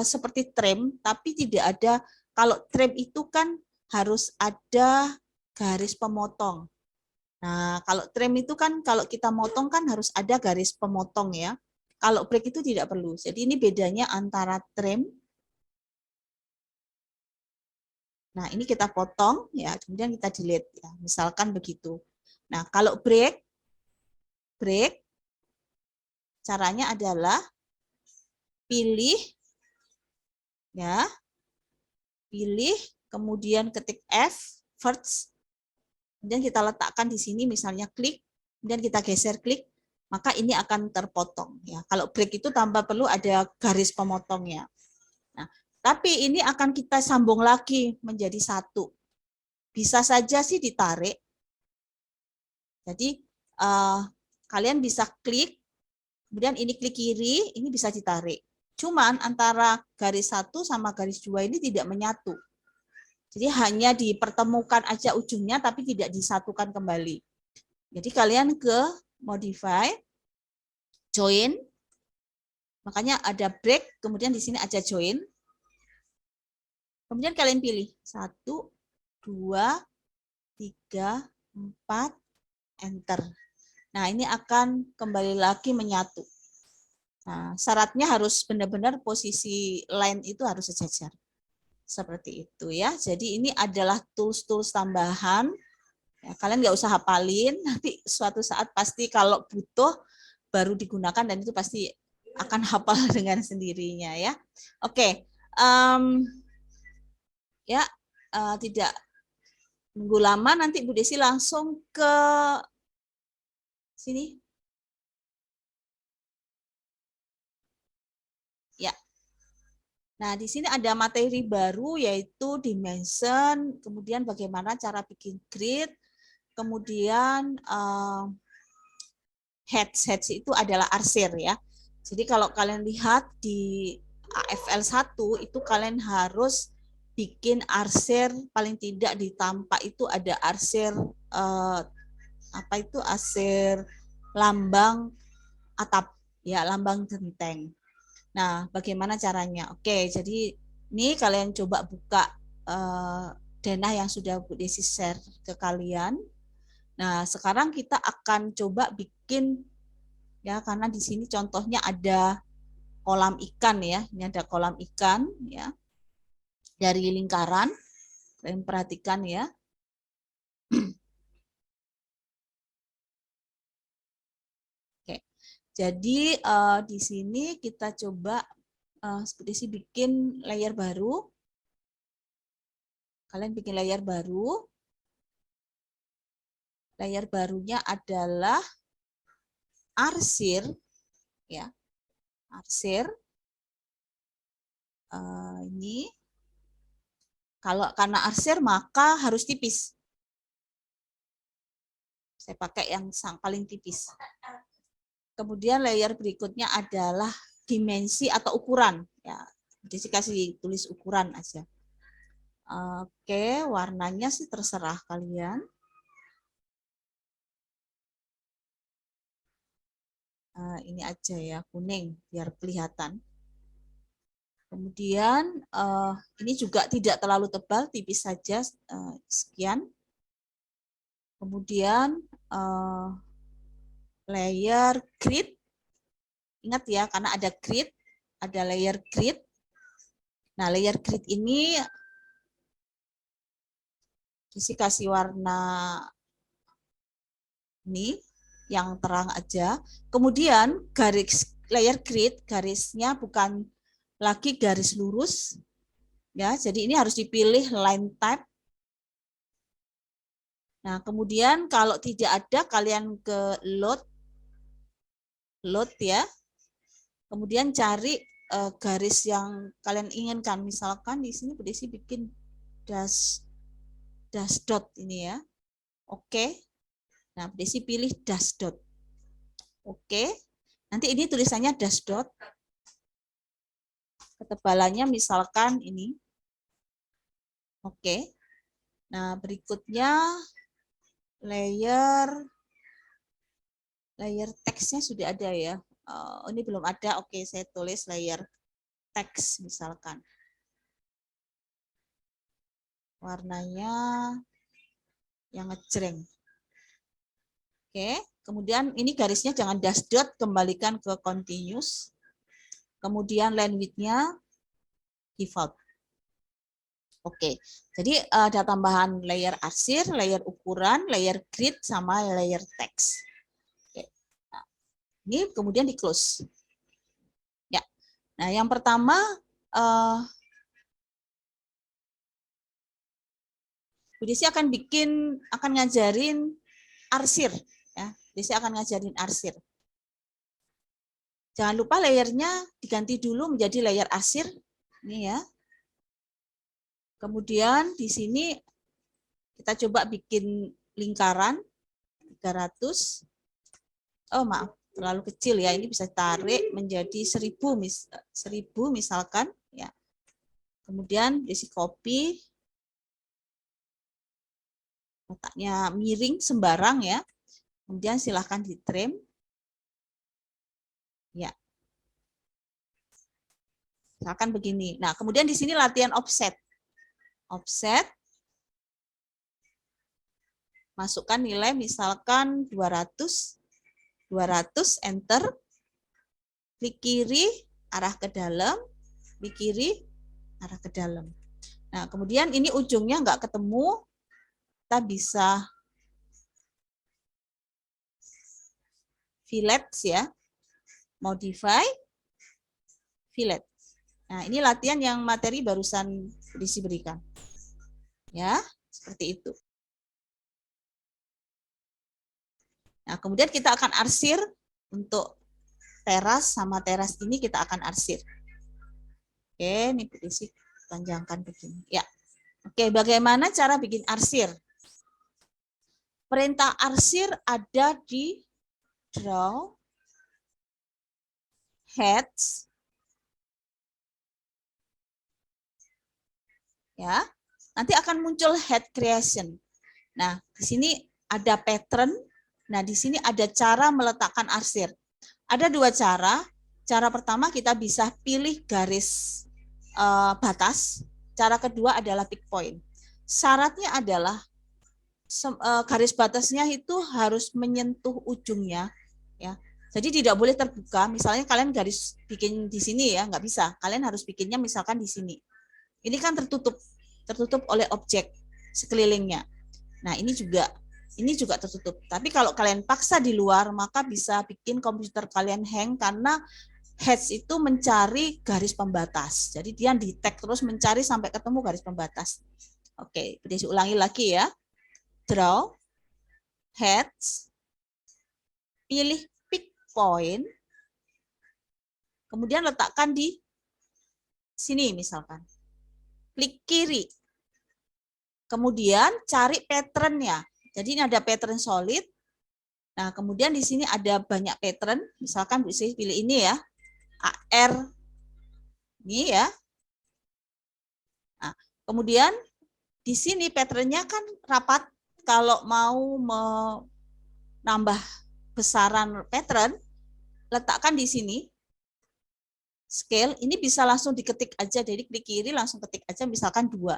seperti trim, tapi tidak ada. Kalau trim itu kan harus ada garis pemotong. Nah, kalau trim itu kan kalau kita motong kan harus ada garis pemotong ya. Kalau break itu tidak perlu. Jadi ini bedanya antara trim. Nah, ini kita potong ya, kemudian kita delete ya. Misalkan begitu. Nah, kalau break caranya adalah pilih ya. Pilih, kemudian ketik F first. Kemudian kita letakkan di sini misalnya klik, kemudian kita geser klik, maka ini akan terpotong ya. Kalau break itu tanpa perlu ada garis pemotongnya. Nah, tapi ini akan kita sambung lagi menjadi satu. Bisa saja sih ditarik. Jadi kalian bisa klik, kemudian ini klik kiri, ini bisa ditarik. Cuman antara garis 1 sama garis 2 ini tidak menyatu. Jadi hanya dipertemukan aja ujungnya, tapi tidak disatukan kembali. Jadi kalian ke modify, join, makanya ada break, kemudian di sini ada join. Kemudian kalian pilih 1, 2, 3, 4, enter. Nah, ini akan kembali lagi menyatu. Nah, syaratnya harus benar-benar posisi line itu harus sejajar. Seperti itu ya. Jadi ini adalah tools-tools tambahan. Ya, kalian nggak usah hafalin, nanti suatu saat pasti kalau butuh baru digunakan dan itu pasti akan hafal dengan sendirinya ya. Oke, ya tidak nunggu lama, nanti Bu Desi langsung ke sini. Ya. Nah, di sini ada materi baru yaitu dimension, kemudian bagaimana cara bikin grid, kemudian heads itu adalah arsir ya. Jadi kalau kalian lihat di AFL 1 itu kalian harus bikin arsir paling tidak di tampak itu ada arsir arsir lambang atap ya, lambang genteng. Nah, bagaimana caranya? Oke, jadi ini kalian coba buka denah yang sudah Bu Desi share ke kalian. Nah, sekarang kita akan coba bikin ya, karena di sini contohnya ada kolam ikan ya. Ini ada kolam ikan ya. Dari lingkaran. Kalian perhatikan ya. Oke. Jadi di sini kita coba seperti bikin layer baru. Kalian bikin layer baru. Layer barunya adalah arsir ya. Arsir ini kalau karena arsir maka harus tipis. Saya pakai yang paling tipis. Kemudian layer berikutnya adalah dimensi atau ukuran. Ya, jadi kasih tulis ukuran aja. Oke, warnanya sih terserah kalian. Ini aja ya, kuning biar kelihatan. Kemudian ini juga tidak terlalu tebal, tipis saja, sekian. Kemudian layer grid, ingat ya, karena ada grid, ada layer grid. Nah, layer grid ini kasih warna ini yang terang aja. Kemudian garis layer grid, garisnya bukan lagi garis lurus, ya. Jadi ini harus dipilih line type. Nah, kemudian kalau tidak ada, kalian ke load ya. Kemudian cari garis yang kalian inginkan. Misalkan di sini Bu Desi bikin dash dot ini ya. Oke. Nah, Bu Desi pilih dash dot. Oke. Nanti ini tulisannya dash dot. Ketebalannya misalkan ini. Oke. Nah, berikutnya layer teksnya sudah ada ya. Ini belum ada. Oke, saya tulis layer teks misalkan. Warnanya yang ngejreng. Oke, kemudian ini garisnya jangan dash dot, kembalikan ke continuous. Kemudian line width-nya default. Oke, jadi ada tambahan layer arsir, layer ukuran, layer grid, sama layer text. Oke. Nah, ini kemudian di close. Ya. Nah, yang pertama Bu Desi akan ngajarin arsir. Ya, Bu Desi akan ngajarin arsir. Jangan lupa layernya diganti dulu menjadi layer arsir. Ini ya. Kemudian di sini kita coba bikin lingkaran 300. Oh maaf, terlalu kecil ya. Ini bisa tarik menjadi 1000 misalkan ya. Kemudian Desi copy. Letaknya miring sembarang ya. Kemudian silahkan di trim. Ya. Misalkan begini. Nah, kemudian di sini latihan offset. Offset, masukkan nilai misalkan 200, enter, klik kiri, arah ke dalam, klik kiri, arah ke dalam. Nah, kemudian ini ujungnya nggak ketemu, kita bisa fillet ya, modify, fillet. Nah, ini latihan yang materi barusan Desi berikan. Ya, seperti itu. Nah, kemudian kita akan arsir untuk teras sama teras ini kita akan arsir. Oke, ini Bu Desi panjangkan begini. Ya. Oke, bagaimana cara bikin arsir? Perintah arsir ada di draw, heads, ya. Nanti akan muncul head creation. Nah, di sini ada pattern. Nah, di sini ada cara meletakkan arsir. Ada dua cara. Cara pertama kita bisa pilih garis batas. Cara kedua adalah pick point. Syaratnya adalah garis batasnya itu harus menyentuh ujungnya, ya. Jadi tidak boleh terbuka. Misalnya kalian garis bikin di sini ya, nggak bisa. Kalian harus bikinnya misalkan di sini. Ini kan tertutup oleh objek sekelilingnya. Nah, ini juga tertutup. Tapi kalau kalian paksa di luar, maka bisa bikin komputer kalian hang karena heads itu mencari garis pembatas. Jadi dia di-tag terus mencari sampai ketemu garis pembatas. Oke, Desi ulangi lagi ya. Draw, heads, pilih pick point, kemudian letakkan di sini misalkan. Klik kiri. Kemudian cari pattern-nya. Jadi ini ada pattern solid. Nah, kemudian di sini ada banyak pattern. Misalkan bisa pilih ini ya. AR ini ya. Nah, kemudian di sini patternnya kan rapat. Kalau mau menambah besaran pattern, letakkan di sini. Scale, ini bisa langsung diketik aja. Jadi klik kiri langsung ketik aja, misalkan 2,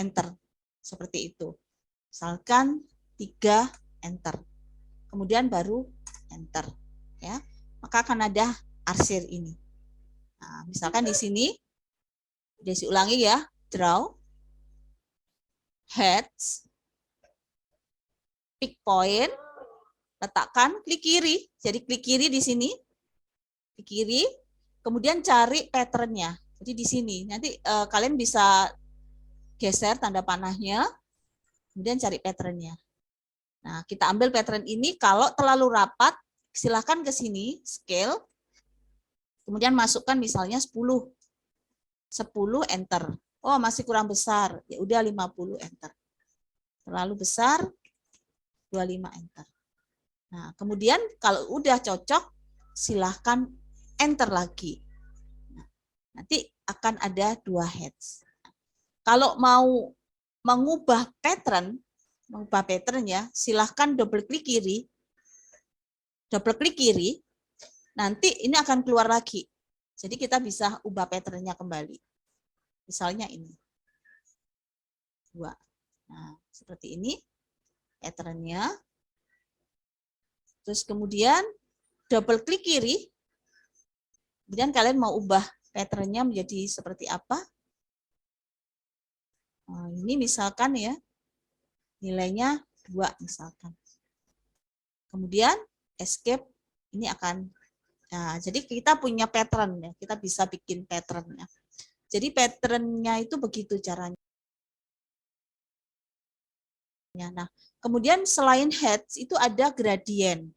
enter. Seperti itu. Misalkan 3, enter. Kemudian baru enter. Ya, maka akan ada arsir ini. Nah, misalkan di sini, Desi ulangi ya, draw, heads, pick point, letakkan, klik kiri. Jadi klik kiri di sini, klik kiri, kemudian cari patternnya. Jadi di sini, nanti kalian bisa geser tanda panahnya, kemudian cari patternnya. Nah, kita ambil pattern ini, kalau terlalu rapat, silakan ke sini, scale, kemudian masukkan misalnya 10, enter. Oh, masih kurang besar, ya udah 50, enter. Terlalu besar, 25, enter. Nah, kemudian kalau udah cocok, silahkan enter lagi. Nah, nanti akan ada 2 heads. Kalau mau mengubah pattern ya, silahkan double klik kiri, nanti ini akan keluar lagi. Jadi kita bisa ubah patternnya kembali. Misalnya ini. 2. Nah, seperti ini patternnya. Terus kemudian double klik kiri. Kemudian kalian mau ubah patternnya menjadi seperti apa? Nah, ini misalkan ya, nilainya 2 misalkan. Kemudian escape, ini akan. Nah, jadi kita punya pattern ya, kita bisa bikin patternnya. Jadi patternnya itu begitu caranya. Nah, kemudian selain heads itu ada gradient.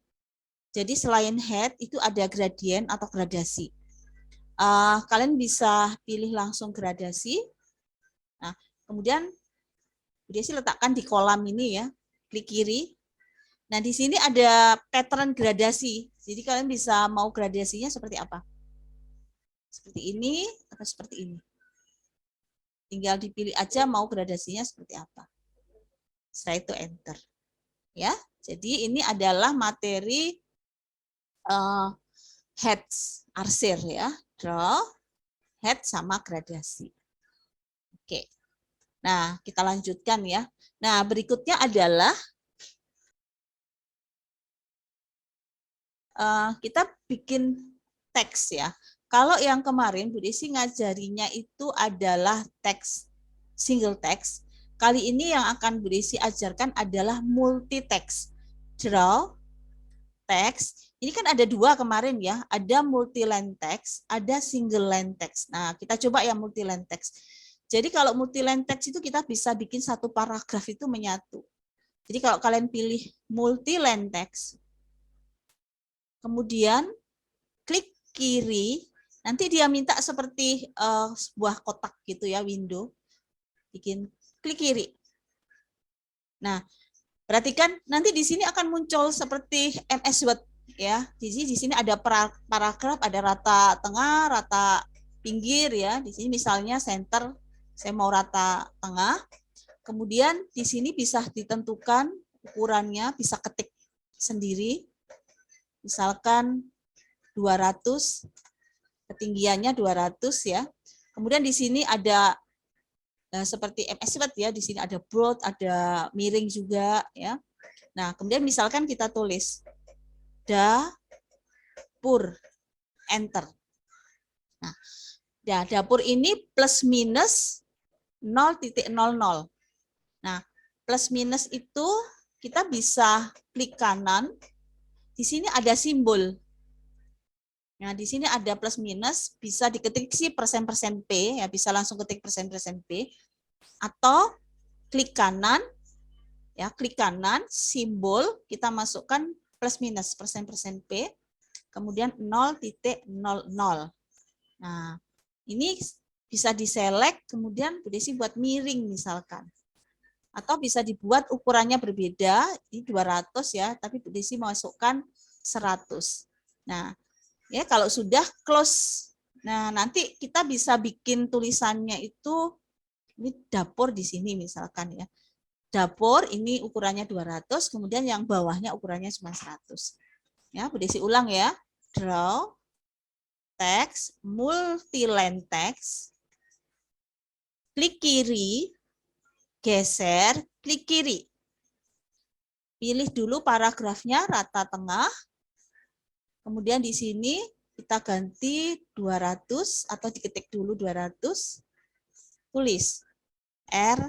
Jadi selain head itu ada gradient atau gradasi. Kalian bisa pilih langsung gradasi. Nah, kemudian Desi letakkan di kolam ini ya, klik kiri. Nah, di sini ada pattern gradasi. Jadi kalian bisa mau gradasinya seperti apa? Seperti ini atau seperti ini. Tinggal dipilih aja mau gradasinya seperti apa. Setelah itu enter. Ya, jadi ini adalah materi heads arsir ya. Draw, head sama gradasi. Oke. Nah, kita lanjutkan ya. Nah, berikutnya adalah kita bikin teks ya. Kalau yang kemarin Bu Desi ngajarinya itu adalah teks, single text. Kali ini yang akan Bu Desi ajarkan adalah multi text. Draw, text. Ini kan ada 2 kemarin ya. Ada multi line text, ada single line text. Nah, kita coba yang multi line text. Jadi kalau multi line text itu kita bisa bikin satu paragraf itu menyatu. Jadi kalau kalian pilih multi line text, kemudian klik kiri, nanti dia minta seperti sebuah kotak gitu ya, window. Bikin klik kiri. Nah, perhatikan nanti di sini akan muncul seperti MS Word ya. Di sini ada paragraf, ada rata tengah, rata pinggir ya. Di sini misalnya center, saya mau rata tengah. Kemudian di sini bisa ditentukan ukurannya, bisa ketik sendiri. Misalkan 200, ketinggiannya 200 ya. Kemudian di sini ada seperti MS Word ya, di sini ada broad, ada miring juga ya. Nah, kemudian misalkan kita tulis dapur, enter. Nah, ya, dapur ini plus minus 0,00. Nah, plus minus itu kita bisa klik kanan. Di sini ada simbol. Nah, di sini ada plus minus, bisa diketik sih persen P, ya bisa langsung ketik persen P, atau klik kanan, ya klik kanan, simbol kita masukkan plus minus persen P, kemudian 0,00. Nah, ini bisa diselect, kemudian Bu Desi buat miring misalkan. Atau bisa dibuat ukurannya berbeda, ini 200 ya, tapi Bu Desi masukkan 100. Nah, Ya, kalau sudah close. Nah, nanti kita bisa bikin tulisannya itu ini dapur di sini misalkan ya. Dapur ini ukurannya 200, kemudian yang bawahnya ukurannya cuma 100. Ya, Bu Desi ulang ya. Draw text, multi-line text. Klik kiri, geser, klik kiri. Pilih dulu paragrafnya rata tengah. Kemudian di sini kita ganti 200 atau diketik dulu 200. Tulis R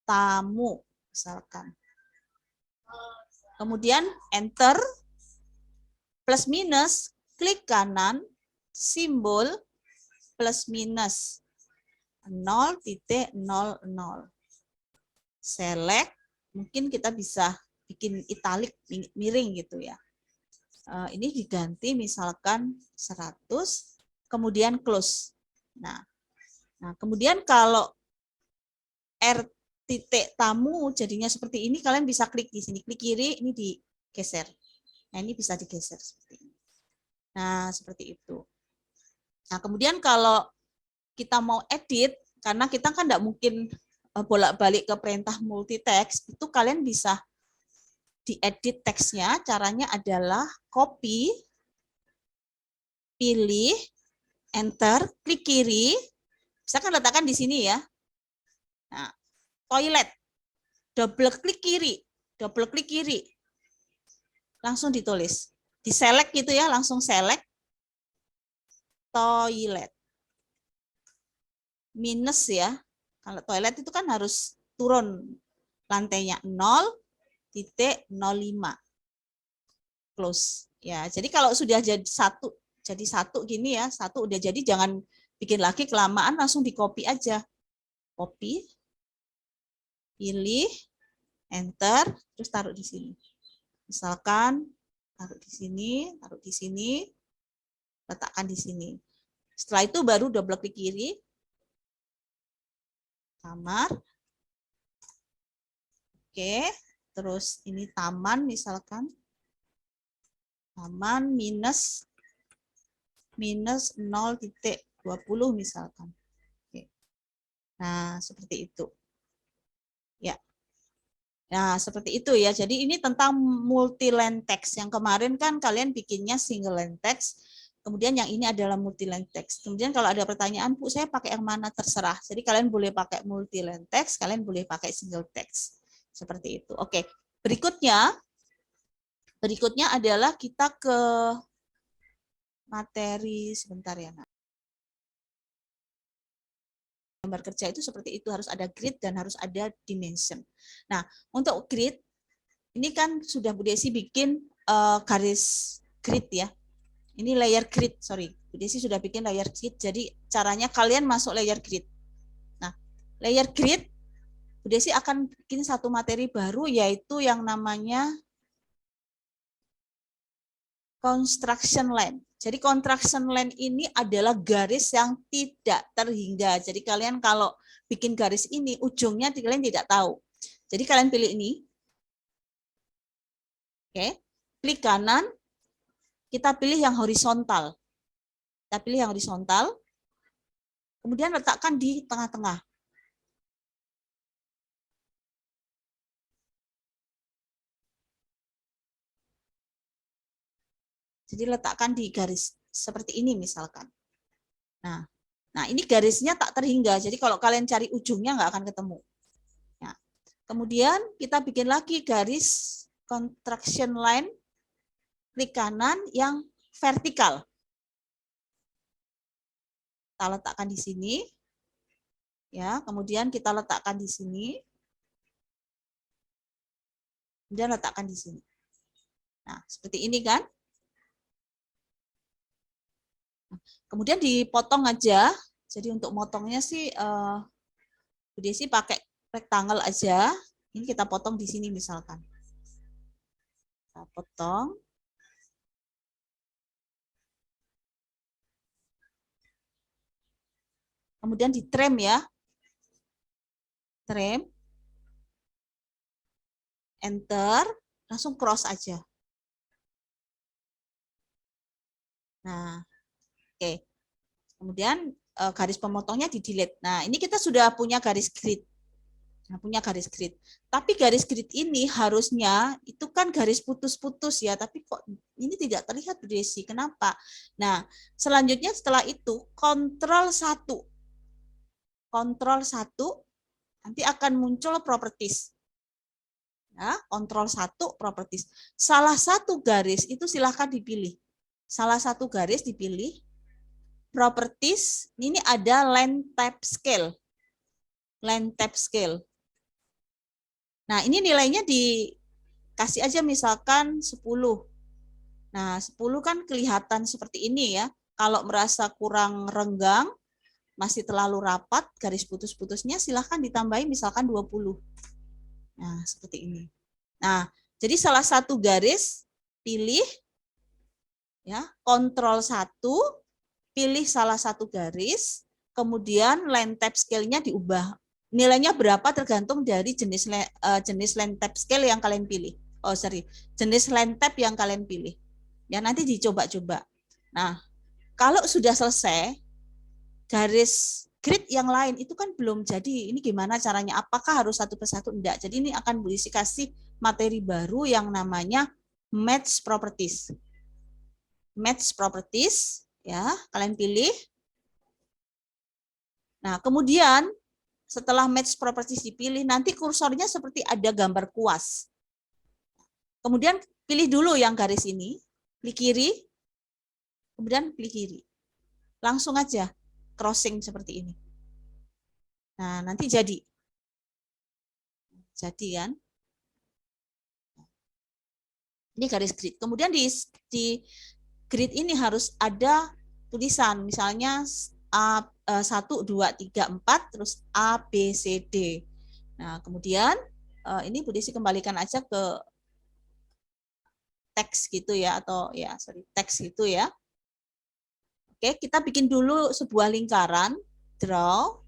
tamu misalkan. Kemudian enter, plus minus, klik kanan, simbol plus minus 0,00. Select, mungkin kita bisa bikin italik miring gitu ya. Ini diganti misalkan 100, kemudian close. Nah, kemudian kalau R titik tamu jadinya seperti ini, kalian bisa klik di sini, klik kiri, ini digeser. Nah, ini bisa digeser seperti ini. Nah, seperti itu. Nah, kemudian kalau kita mau edit, karena kita kan tidak mungkin bolak-balik ke perintah multitext, itu kalian bisa diedit teksnya. Caranya adalah copy, pilih, enter, klik kiri, misalkan letakkan di sini ya. Nah, toilet, double klik kiri, langsung ditulis, diselect gitu ya, langsung select toilet. Minus ya, kalau toilet itu kan harus turun lantainya 0,05 close ya. Jadi kalau sudah jadi satu gini ya, satu udah jadi, jangan bikin lagi kelamaan, langsung di copy aja. Copy, pilih, enter, terus taruh di sini. Misalkan taruh di sini, letakkan di sini. Setelah itu baru double klik kiri, kamar. Oke, terus ini taman misalkan. Taman minus 0,20 misalkan. Oke. Nah, seperti itu. Ya. Nah, seperti itu ya. Jadi ini tentang multi-line text. Yang kemarin kan kalian bikinnya single line text. Kemudian yang ini adalah multi-line text. Kemudian kalau ada pertanyaan, Bu, saya pakai yang mana, terserah. Jadi kalian boleh pakai multi-line text, kalian boleh pakai single text. Seperti itu. Oke. Berikutnya adalah kita ke materi sebentar ya. Gambar kerja itu seperti itu, harus ada grid dan harus ada dimension. Nah, untuk grid ini kan sudah Bu Desi bikin garis grid ya. Ini layer grid, sorry. Bu Desi sudah bikin layer grid, jadi caranya kalian masuk layer grid. Nah, layer grid, Bu Desi akan bikin satu materi baru, yaitu yang namanya construction line. Jadi construction line ini adalah garis yang tidak terhingga. Jadi kalian kalau bikin garis ini, ujungnya kalian tidak tahu. Jadi kalian pilih ini. Oke, klik kanan. Kita pilih yang horizontal. Kita pilih yang horizontal. Kemudian letakkan di tengah-tengah. Jadi letakkan di garis seperti ini misalkan. Nah, ini garisnya tak terhingga. Jadi kalau kalian cari ujungnya nggak akan ketemu. Nah, kemudian kita bikin lagi garis construction line, klik kanan yang vertikal. Kita letakkan di sini. Ya, kemudian kita letakkan di sini. Kemudian letakkan di sini. Nah, seperti ini kan? Kemudian dipotong aja. Jadi untuk motongnya sih Bu Desi pakai rectangle aja. Ini kita potong di sini misalkan. Kita potong. Kemudian di trim ya. Trim. Enter. Langsung cross aja. Nah, oke. Kemudian garis pemotongnya di delete. Nah, ini kita sudah punya garis grid. Nah, punya garis grid. Tapi garis grid ini harusnya itu kan garis putus-putus ya, tapi kok ini tidak terlihat, Bu Desi. Kenapa? Nah, selanjutnya setelah itu kontrol 1. Kontrol 1 nanti akan muncul properties. Ya, kontrol 1 properties. Salah satu garis itu silahkan dipilih. Salah satu garis dipilih. Properties, ini ada line type scale. Line type scale. Nah, ini nilainya dikasih aja misalkan 10. Nah, 10 kan kelihatan seperti ini ya. Kalau merasa kurang renggang, masih terlalu rapat, garis putus-putusnya silahkan ditambahin misalkan 20. Nah, seperti ini. Nah, jadi salah satu garis pilih ya, kontrol 1, pilih salah satu garis, kemudian line type scale-nya diubah. Nilainya berapa tergantung dari jenis line type scale yang kalian pilih. Oh, sorry, jenis line type yang kalian pilih. Ya, nanti dicoba-coba. Nah, kalau sudah selesai, garis grid yang lain itu kan belum jadi. Ini gimana caranya? Apakah harus satu persatu? Enggak. Jadi ini akan berisi kasih materi baru yang namanya match properties. Match properties, ya, kalian pilih. Nah, kemudian setelah match properties dipilih, nanti kursornya seperti ada gambar kuas. Kemudian pilih dulu yang garis ini, klik kiri, kemudian klik kiri. Langsung aja crossing seperti ini. Nah, nanti jadi. Jadi kan. Ini garis grid. Kemudian di grid ini harus ada tulisan, misalnya A, 1, 2, 3, 4, terus A, B, C, D. Nah, kemudian ini Bu Desi kembalikan aja ke teks gitu ya, atau ya, sorry, teks gitu ya. Oke, kita bikin dulu sebuah lingkaran, draw.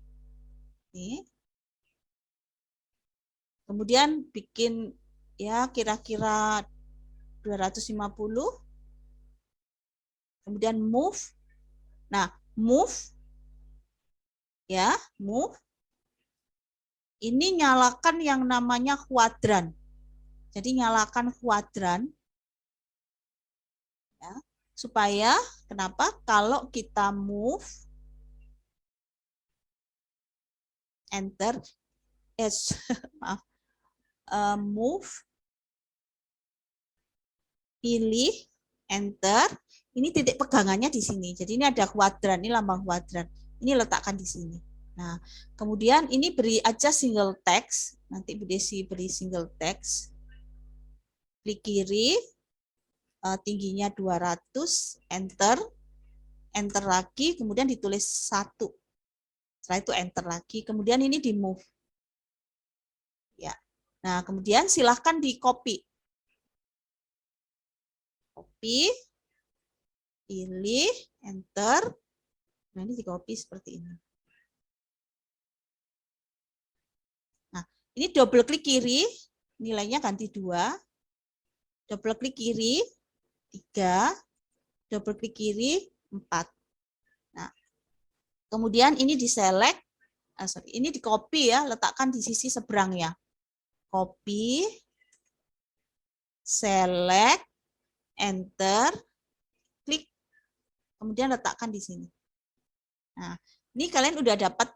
Nih. Kemudian bikin ya kira-kira 250. Kemudian move. Nah, move ya, move. Ini nyalakan yang namanya kuadran. Jadi nyalakan kuadran ya, supaya kenapa? Kalau kita move enter maaf. Move pilih enter, ini titik pegangannya di sini. Jadi ini ada kuadran, ini lambang kuadran. Ini letakkan di sini. Nah, kemudian ini beri aja single text. Nanti Bu Desi beri single text. Klik kiri, tingginya 200, enter. Enter lagi, kemudian ditulis 1. Setelah itu enter lagi. Kemudian ini di move. Ya. Nah, kemudian silahkan di copy. Copy. Pilih, enter. Nah, ini di copy seperti ini. Nah, ini double klik kiri, nilainya ganti 2. Double klik kiri, 3. Double klik kiri, 4. Nah, kemudian ini di select, ini di copy ya, letakkan di sisi seberang ya. Copy, select, enter, klik, kemudian letakkan di sini. Nah, ini kalian udah dapat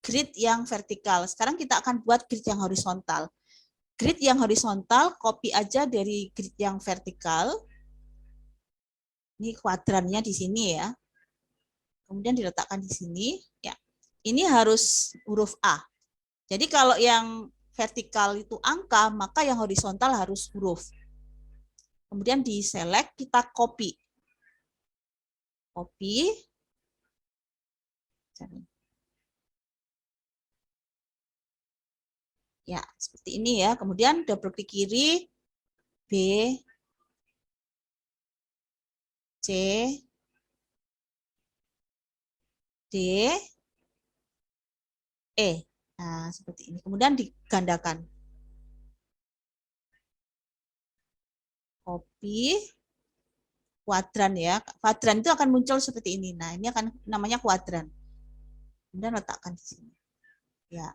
grid yang vertikal. Sekarang kita akan buat grid yang horizontal. Grid yang horizontal, copy aja dari grid yang vertikal. Ini kuadrannya di sini ya. Kemudian diletakkan di sini. Ya, ini harus huruf A. Jadi kalau yang vertikal itu angka, maka yang horizontal harus huruf. Kemudian di select, kita copy. Copy. Ya, seperti ini ya. Kemudian double klik kiri, B, C, D, E. Nah, seperti ini. Kemudian digandakan. Copy, kuadran ya. Kuadran itu akan muncul seperti ini. Nah, ini akan namanya kuadran. Kemudian letakkan di sini. Ya.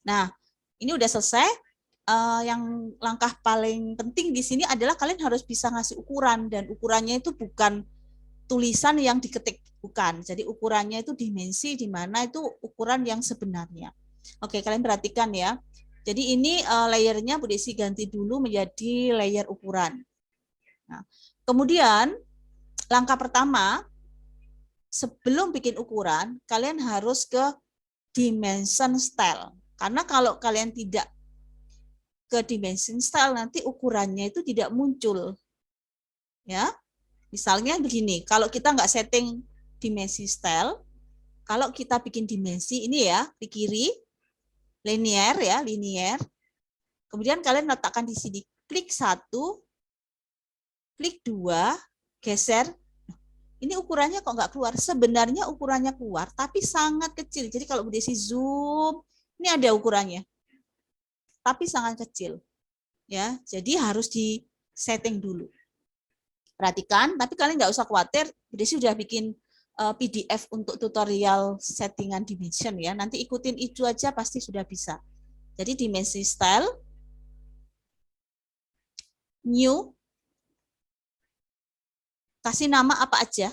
Nah, ini udah selesai. Yang langkah paling penting di sini adalah kalian harus bisa ngasih ukuran, dan ukurannya itu bukan tulisan yang diketik, bukan. Jadi ukurannya itu dimensi, di mana itu ukuran yang sebenarnya. Oke, kalian perhatikan ya. Jadi ini layernya Bu Desi ganti dulu menjadi layer ukuran. Nah, kemudian langkah pertama, sebelum bikin ukuran, kalian harus ke dimension style. Karena kalau kalian tidak ke dimension style, nanti ukurannya itu tidak muncul. Ya, misalnya begini, kalau kita nggak setting dimensi style, kalau kita bikin dimensi ini ya, di kiri, linear ya, linear. Kemudian kalian letakkan di sini, klik 1, klik 2, geser. Ini ukurannya kok nggak keluar? Sebenarnya ukurannya keluar, tapi sangat kecil. Jadi kalau Bu Desi zoom, ini ada ukurannya, tapi sangat kecil. Ya, jadi harus di setting dulu. Perhatikan, tapi kalian nggak usah khawatir. Bu Desi sudah bikin PDF untuk tutorial settingan dimension ya. Nanti ikutin itu aja pasti sudah bisa. Jadi dimensi style, new, kasih nama apa aja,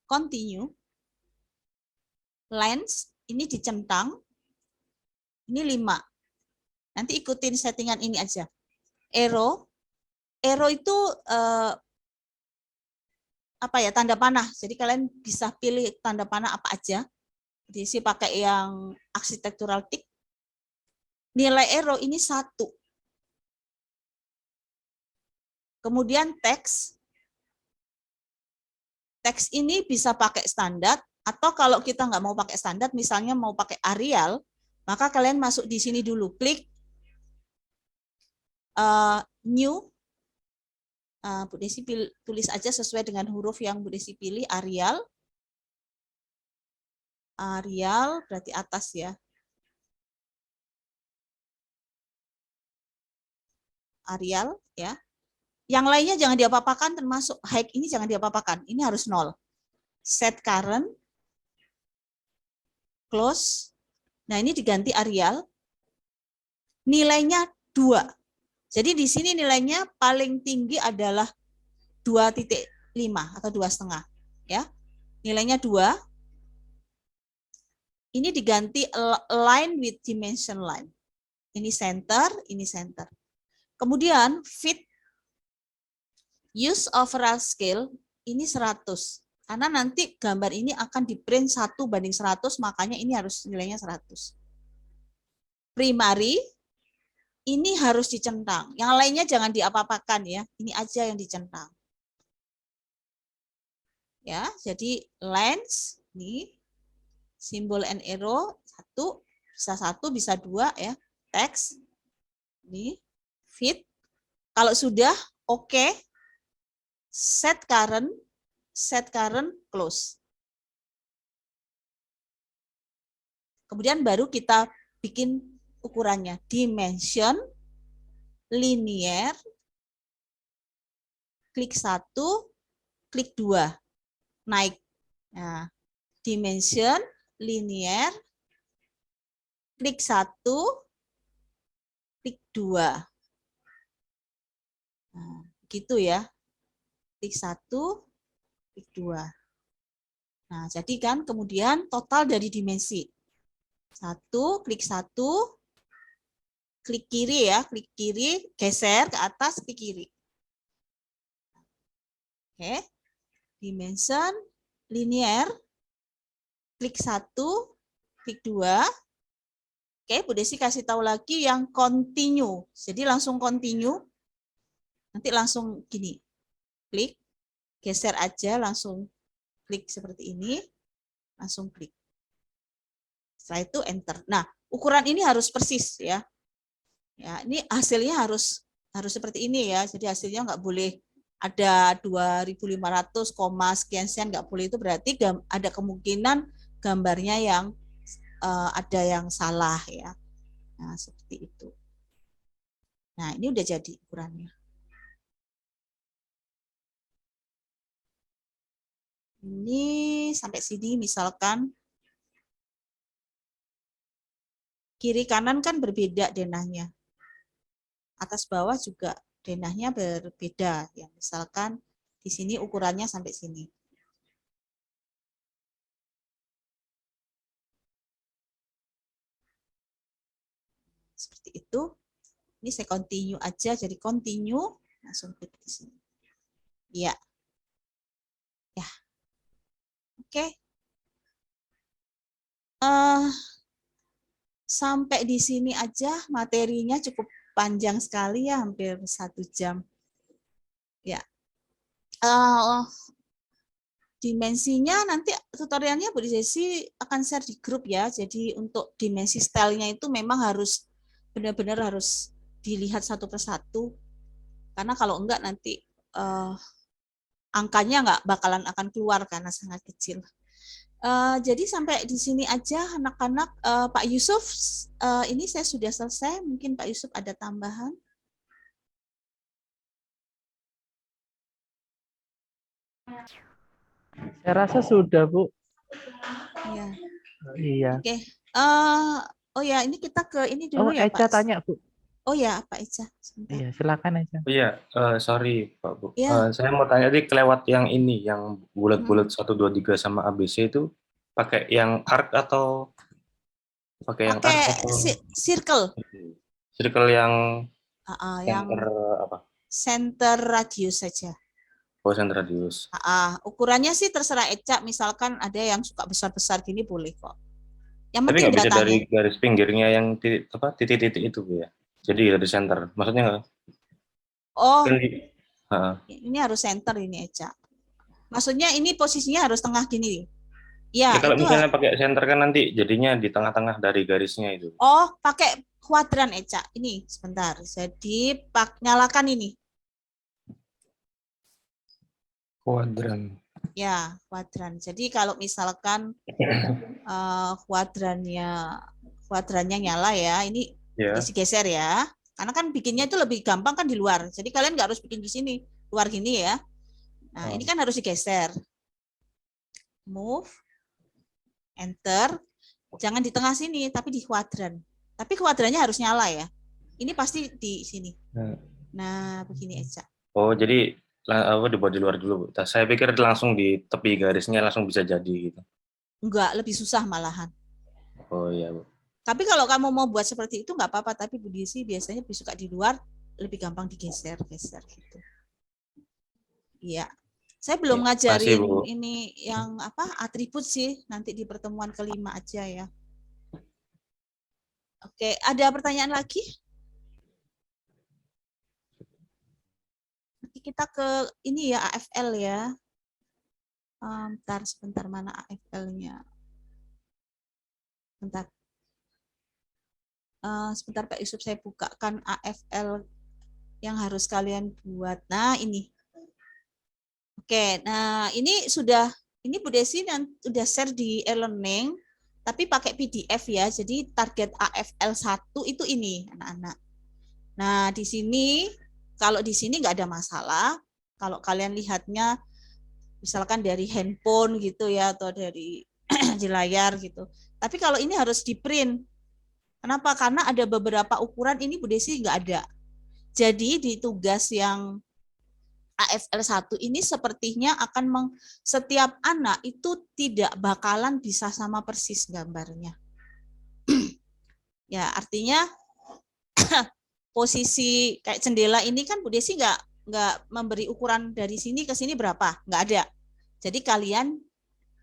continue, lens, ini dicentang, ini 5. Nanti ikutin settingan ini aja. Arrow itu apa ya, tanda panah. Jadi kalian bisa pilih tanda panah apa aja. Jadi pakai yang architectural tick. Nilai arrow ini 1. Kemudian teks. Teks ini bisa pakai standar, atau kalau kita nggak mau pakai standar, misalnya mau pakai Arial, maka kalian masuk di sini dulu, klik new. Bu Desi tulis aja sesuai dengan huruf yang Bu Desi pilih, Arial. Arial berarti atas ya. Arial ya. Yang lainnya jangan diapa-apakan, termasuk height ini jangan diapa-apakan. Ini harus 0. Set current, close. Nah, ini diganti Arial. Nilainya 2. Jadi di sini nilainya paling tinggi adalah 2,5 atau 2,5 ya. Nilainya 2. Ini diganti line with dimension line. Ini center, ini center. Kemudian fit use overall scale ini 100. Karena nanti gambar ini akan di print 1:100, makanya ini harus nilainya 100. Primary ini harus dicentang. Yang lainnya jangan diapa-apakan ya. Ini aja yang dicentang. Ya, jadi lens ini simbol and arrow 1, bisa 1, bisa 2 ya. Teks ini fit. Kalau sudah oke, set current, close. Kemudian baru kita bikin ukurannya, dimension, linear, klik 1, klik 2, naik. Nah, dimension, linear, klik 1, klik 2. Nah, gitu ya. Klik 1, klik 2. Nah, jadi kan kemudian total dari dimensi. 1, klik 1, klik kiri ya, klik kiri, geser ke atas, klik kiri. Oke. Dimension, linear, klik 1, klik 2. Oke, Bu Desi kasih tahu lagi yang continue. Jadi langsung continue. Nanti langsung gini. Klik, geser aja, langsung klik seperti ini. Langsung klik. Setelah itu enter. Nah, ukuran ini harus persis ya. Ya, ini hasilnya harus seperti ini ya. Jadi hasilnya nggak boleh ada 2.500, sekian nggak boleh. Itu berarti ada kemungkinan gambarnya yang ada yang salah ya. Nah, seperti itu. Nah, ini udah jadi ukurannya. Ini sampai sini misalkan kiri kanan kan berbeda denahnya. Atas bawah juga denahnya berbeda. Ya, misalkan di sini ukurannya sampai sini. Seperti itu. Ini saya continue aja, jadi continue langsung klik di sini. Ya, ya, oke. Sampai di sini aja materinya cukup panjang sekali ya, hampir 1 jam. Ya, dimensinya nanti tutorialnya Bu Desi akan share di grup ya. Jadi untuk dimensi stylenya itu memang harus benar-benar harus dilihat satu persatu. Karena kalau enggak nanti angkanya enggak bakalan akan keluar karena sangat kecil. Jadi sampai di sini aja anak-anak. Pak Yusuf, ini saya sudah selesai. Mungkin Pak Yusuf ada tambahan. Saya rasa sudah, Bu. Ya. Iya. Oke. Oh ya, ini kita ke ini dulu ya, Eca Pak. tanya, Bu. Oh ya, Pak Eca. Sebentar. Iya, silakan Eca. Iya, sorry Pak Bu. Ya. Saya mau tanya tadi kelewat yang ini, yang bulat-bulat 1, 2, 3 sama ABC itu pakai yang arc atau pakai yang arc atau circle. Circle yang Yang center apa? Center radius saja. Oh, center radius. Ukurannya sih terserah Eca, misalkan ada yang suka besar-besar gini boleh kok. Yang Tapi penting nggak bisa datanya. dari garis pinggirnya yang titik-titik itu Bu ya. Jadi dari center. Maksudnya nggak? Oh, ini harus center ini Eca. Maksudnya ini posisinya harus tengah gini. Ya, kalau itu misalnya pakai center kan nanti jadinya di tengah-tengah dari garisnya itu. Oh, pakai kuadran Eca. Ini sebentar. Jadi nyalakan ini. Kuadran. Ya, kuadran. Jadi kalau misalkan kuadrannya nyala ya, ini geser ya. Karena kan bikinnya itu lebih gampang kan di luar. Jadi kalian nggak harus bikin di sini, luar gini ya. Nah, ini kan harus digeser. Move, enter. Jangan di tengah sini, tapi di kuadran. Tapi kuadrannya harus nyala ya. Ini pasti di sini. Nah, begini Eca. Oh, jadi dibuat di luar dulu, Bu. Saya pikir langsung di tepi garisnya langsung bisa jadi gitu. Enggak, lebih susah malahan. Oh iya, Bu. Tapi kalau kamu mau buat seperti itu nggak apa-apa, tapi Bu Desi biasanya suka di luar, lebih gampang digeser gitu. Iya. Saya belum ngajarin ini yang apa atribut sih, nanti di pertemuan kelima aja ya. Oke, ada pertanyaan lagi? Nanti kita ke ini ya, AFL ya. Sebentar mana AFL-nya? Bentar. Sebentar Pak Yusuf, saya bukakan AFL yang harus kalian buat. Nah, ini. Oke, nah ini Bu Desi sudah share di e-learning, tapi pakai PDF ya. Jadi target AFL 1 itu ini, anak-anak. Nah, di sini, kalau di sini nggak ada masalah. Kalau kalian lihatnya, misalkan dari handphone gitu ya, atau dari di layar gitu. Tapi kalau ini harus di print. Kenapa? Karena ada beberapa ukuran ini Bu Desi nggak ada. Jadi di tugas yang AFL 1 ini sepertinya akan setiap anak itu tidak bakalan bisa sama persis gambarnya. Ya, artinya posisi kayak jendela ini kan Bu Desi nggak memberi ukuran dari sini ke sini berapa, nggak ada. Jadi kalian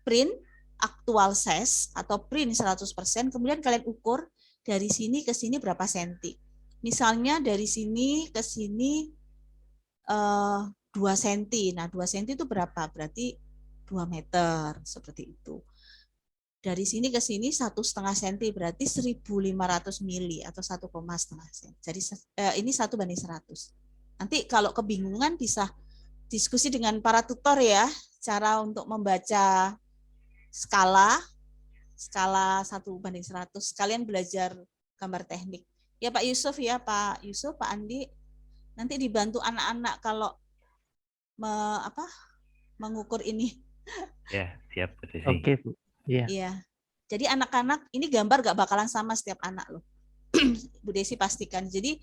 print actual size atau print 100%, kemudian kalian ukur dari sini ke sini berapa senti. Misalnya dari sini ke sini 2 cm. Nah, 2 cm itu berapa? Berarti 2 meter, seperti itu. Dari sini ke sini 1,5 cm, berarti 1.500 mili atau 1,5 cm. Jadi ini 1:100. Nanti kalau kebingungan bisa diskusi dengan para tutor ya, cara untuk membaca skala 1:100. Kalian belajar gambar teknik. Ya Pak Yusuf ya, Pak Yusuf, Pak Andi. Nanti dibantu anak-anak kalau mengukur ini. Ya, siap Bu Desi. Oke, Bu. Iya. Iya. Jadi anak-anak ini gambar gak bakalan sama setiap anak loh. Bu Desi pastikan. Jadi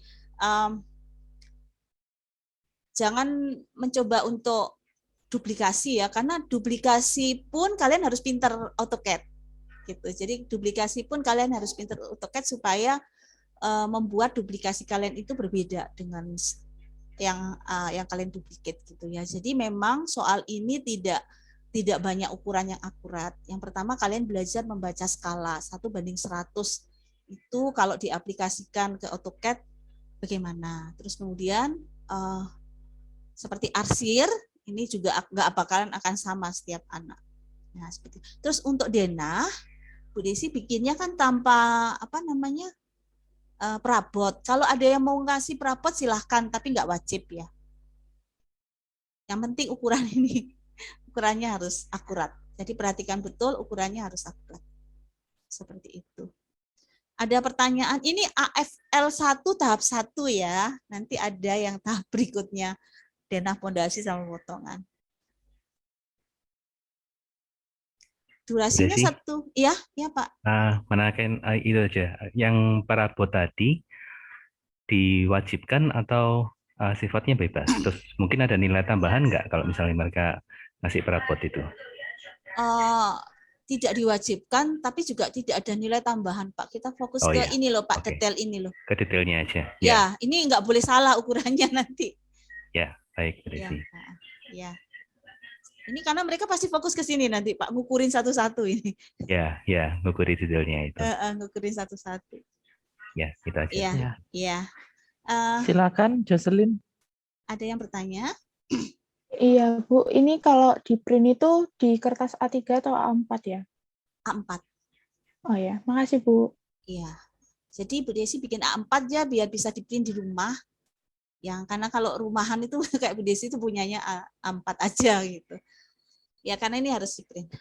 jangan mencoba untuk duplikasi ya, karena duplikasi pun kalian harus pinter AutoCAD gitu. Jadi duplikasi pun kalian harus pinter AutoCAD supaya membuat duplikasi kalian itu berbeda dengan yang kalian duplikat gitu ya. Jadi memang soal ini tidak banyak ukuran yang akurat. Yang pertama kalian belajar membaca skala 1:100. Itu kalau diaplikasikan ke AutoCAD bagaimana. Terus kemudian seperti arsir ini juga nggak bakalan akan sama setiap anak. Nah, seperti itu. Terus untuk denah, Bu Desi bikinnya kan tanpa perabot. Kalau ada yang mau ngasih perabot silahkan, tapi nggak wajib ya. Yang penting ukuran ini, ukurannya harus akurat. Jadi perhatikan betul ukurannya harus akurat. Seperti itu. Ada pertanyaan, ini AFL 1 tahap 1 ya. Nanti ada yang tahap berikutnya. Denah pondasi sama potongan. Durasinya Desi? 1. Ya Pak. Menaikkan itu aja. Yang perabot tadi diwajibkan atau sifatnya bebas? Terus mungkin ada nilai tambahan nggak kalau misalnya mereka ngasih perabot itu? Tidak diwajibkan, tapi juga tidak ada nilai tambahan, Pak. Kita fokus ke ini loh, Pak, detail ini loh. Ke detailnya aja. Ya, ini nggak boleh salah ukurannya nanti. Ya, baik, Bu Desi. Ya. Ini karena mereka pasti fokus ke sini nanti, Pak, ngukurin satu-satu ini. Ya, ngukurin detailnya itu. Ngukurin satu-satu. Ya, kita aja. Iya. Silakan, Jocelyn. Ada yang bertanya? Iya, Bu. Ini kalau di print itu di kertas A3 atau A4 ya? A4. Oh ya, makasih, Bu. Iya. Jadi Bu Desi bikin A4 ya biar bisa di print di rumah. Karena kalau rumahan itu kayak Bu Desi itu punyanya A4 aja gitu. Ya karena ini harus di print.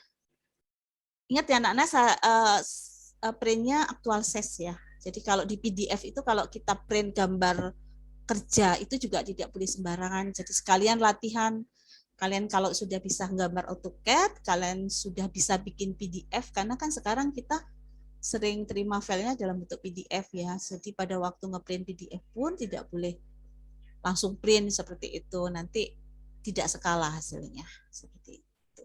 Ingat ya anak-anak, printnya actual size ya. Jadi kalau di PDF itu kalau kita print gambar kerja itu juga tidak boleh sembarangan. Jadi sekalian latihan, kalian kalau sudah bisa gambar AutoCAD, kalian sudah bisa bikin PDF, karena kan sekarang kita sering terima filenya dalam bentuk PDF ya. Jadi pada waktu ngeprint PDF pun tidak boleh langsung print seperti itu, nanti tidak skala hasilnya seperti itu.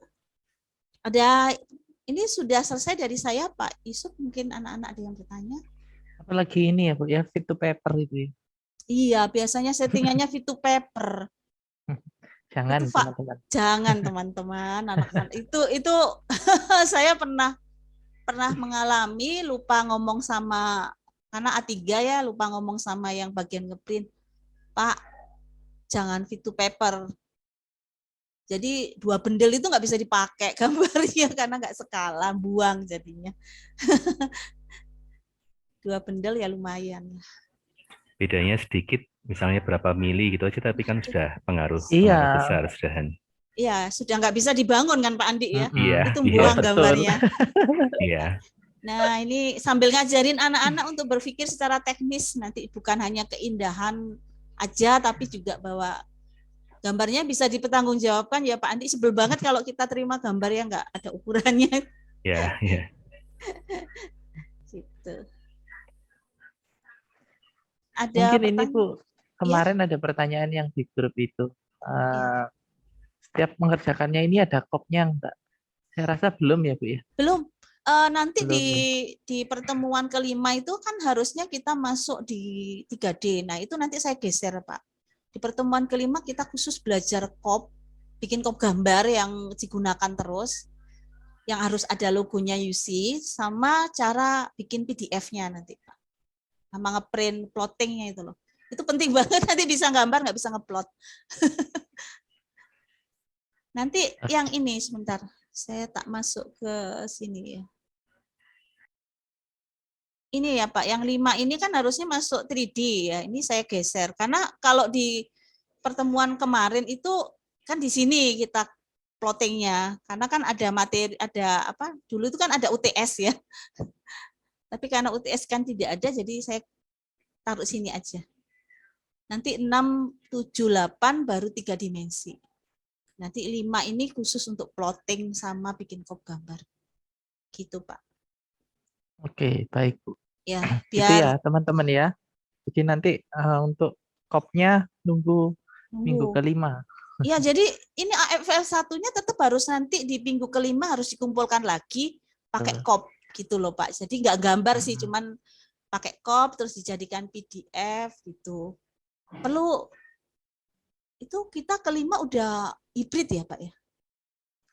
Ini sudah selesai dari saya, Pak Yusuf. Mungkin anak-anak ada yang bertanya. Apalagi ini ya Bu ya, fit to paper itu. Iya, biasanya settingannya fit to paper. Jangan teman-teman. Jangan teman-teman, anak-anak itu saya pernah mengalami lupa ngomong sama, karena A3 ya, lupa ngomong sama yang bagian ngeprint. Pak, jangan fit to paper. Jadi 2 bendel itu nggak bisa dipakai gambarnya karena nggak skala, buang jadinya. 2 bendel ya lumayan. Bedanya sedikit, misalnya berapa mili gitu aja, tapi kan sudah pengaruh besar sudahan. Iya, sudah nggak bisa dibangun kan Pak Andi ya? Itu buang gambarnya. Iya. Nah, ini sambil ngajarin anak-anak untuk berpikir secara teknis, nanti bukan hanya keindahan aja, tapi juga bahwa gambarnya bisa dipertanggungjawabkan ya Pak Andi. Sebel banget kalau kita terima gambar yang nggak ada ukurannya. Iya. Gitu. Mungkin ini Bu, kemarin ada pertanyaan yang di grup itu. Setiap mengerjakannya ini ada kopnya enggak? Saya rasa belum ya Bu ya? Belum. Nanti di pertemuan kelima itu kan harusnya kita masuk di 3D. Nah itu nanti saya geser Pak. Di pertemuan kelima kita khusus belajar kop, bikin kop gambar yang digunakan terus, yang harus ada logonya UC, sama cara bikin PDF-nya nanti Pak. Sama ngeprint plottingnya itu loh. Itu penting banget, nanti bisa gambar, nggak bisa ngeplot. Nanti yang ini sebentar, saya tak masuk ke sini ya. Ini ya Pak, yang 5 ini kan harusnya masuk 3D ya. Ini saya geser karena kalau di pertemuan kemarin itu kan di sini kita plottingnya, karena kan ada materi, ada apa? Dulu itu kan ada UTS ya. Tapi karena UTS kan tidak ada, jadi saya taruh sini aja. Nanti 6, 7, 8 baru 3 dimensi. Nanti 5 ini khusus untuk plotting sama bikin kop gambar. Gitu, Pak. Oke, baik Bu. Ya, Gitu ya biar teman-teman ya. Jadi nanti untuk kopnya nunggu minggu nunggu. kelima. Ya, jadi ini AFL 1-nya tetap harus nanti di minggu kelima harus dikumpulkan lagi pakai kop gitu loh, Pak. Jadi nggak gambar sih, cuman pakai kop terus dijadikan PDF gitu. Perlu itu kita kelima udah hibrid ya, Pak ya?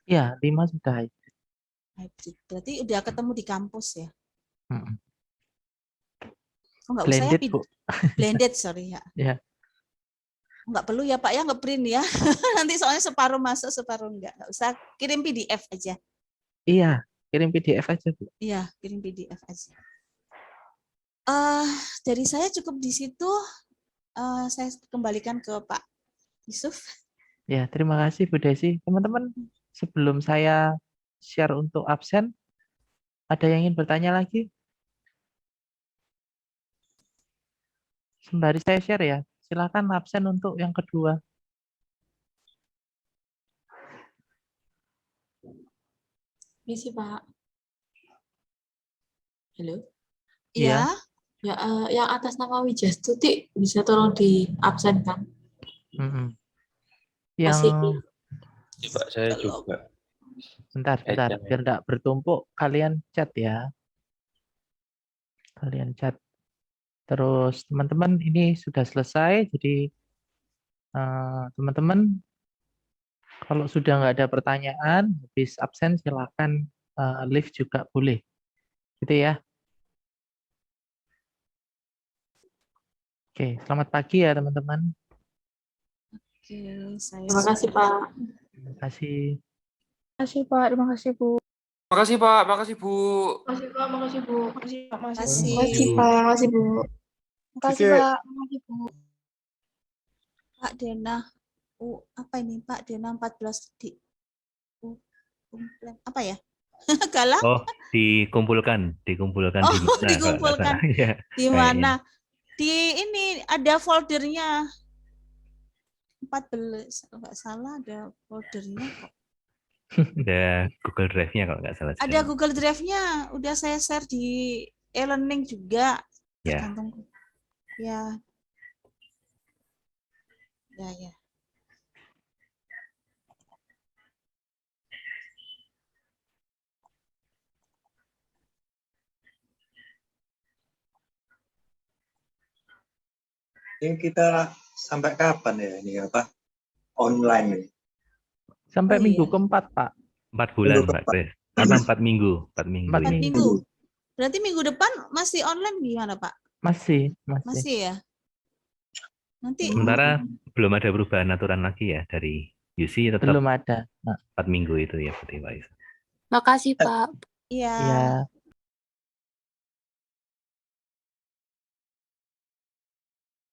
Iya, 5 sudah. Hybrid. Berarti udah ketemu di kampus ya? Mm-mm. Oh, nggak usah ya, Blended, Bu. blended, sorry ya. Ya. Nggak perlu ya Pak ya, nge-print ya. Nanti soalnya separuh masuk, separuh enggak. Nggak usah, kirim PDF aja. Iya, kirim PDF aja, Bu. Iya, kirim PDF aja. Dari saya cukup di situ. Saya kembalikan ke Pak Yusuf. Ya, terima kasih Bu Desi. Teman-teman, sebelum saya share untuk absen, ada yang ingin bertanya lagi? Sembari saya share ya, silakan absen untuk yang kedua. Misi Pak. Halo. Iya. Ya, yang atas nama Wijastuti bisa tolong diabsenkan. Yang Coba saya juga. bentar, biar enggak bertumpuk, kalian chat ya. Kalian chat. Terus teman-teman ini sudah selesai, jadi teman-teman kalau sudah nggak ada pertanyaan, habis absen silakan leave juga boleh, gitu ya. Oke, selamat pagi ya teman-teman. Oke, Terima kasih Pak. Terima kasih. Terima kasih Pak, terima kasih Bu. Makasih Pak, makasih Bu. Makasih Pak, makasih Bu. Makasih Pak, Makasih. makasih Pak, makasih Bu. Makasih Oke. Pak, makasih Bu. Pak Dena. Apa ini Pak Dena 14 di apa ya? Galang? Oh, dikumpulkan di mana? Dikumpulkan. Ya, Di mana? Di ini ada foldernya. 14 kalau nggak salah ada foldernya kok. ada Google Drive-nya kalau nggak salah. Ada Google Drive-nya, udah saya share di e-learning juga. Ya. Tergantung. Ya. Ya. Ini kita sampai kapan ya ini apa? Online nih. Sampai Oh, minggu iya. keempat, Pak. 4 bulan, Minggu Pak Chris. Apa 4 minggu? 4 minggu. 4 ini. minggu. Berarti minggu depan masih online gimana, Pak? Masih. Masih ya? Nanti Sementara belum ada perubahan aturan lagi ya dari UC tetap Belum ada. 4 minggu itu ya berarti Pak Yusuf. Makasih Pak. iya. Ya.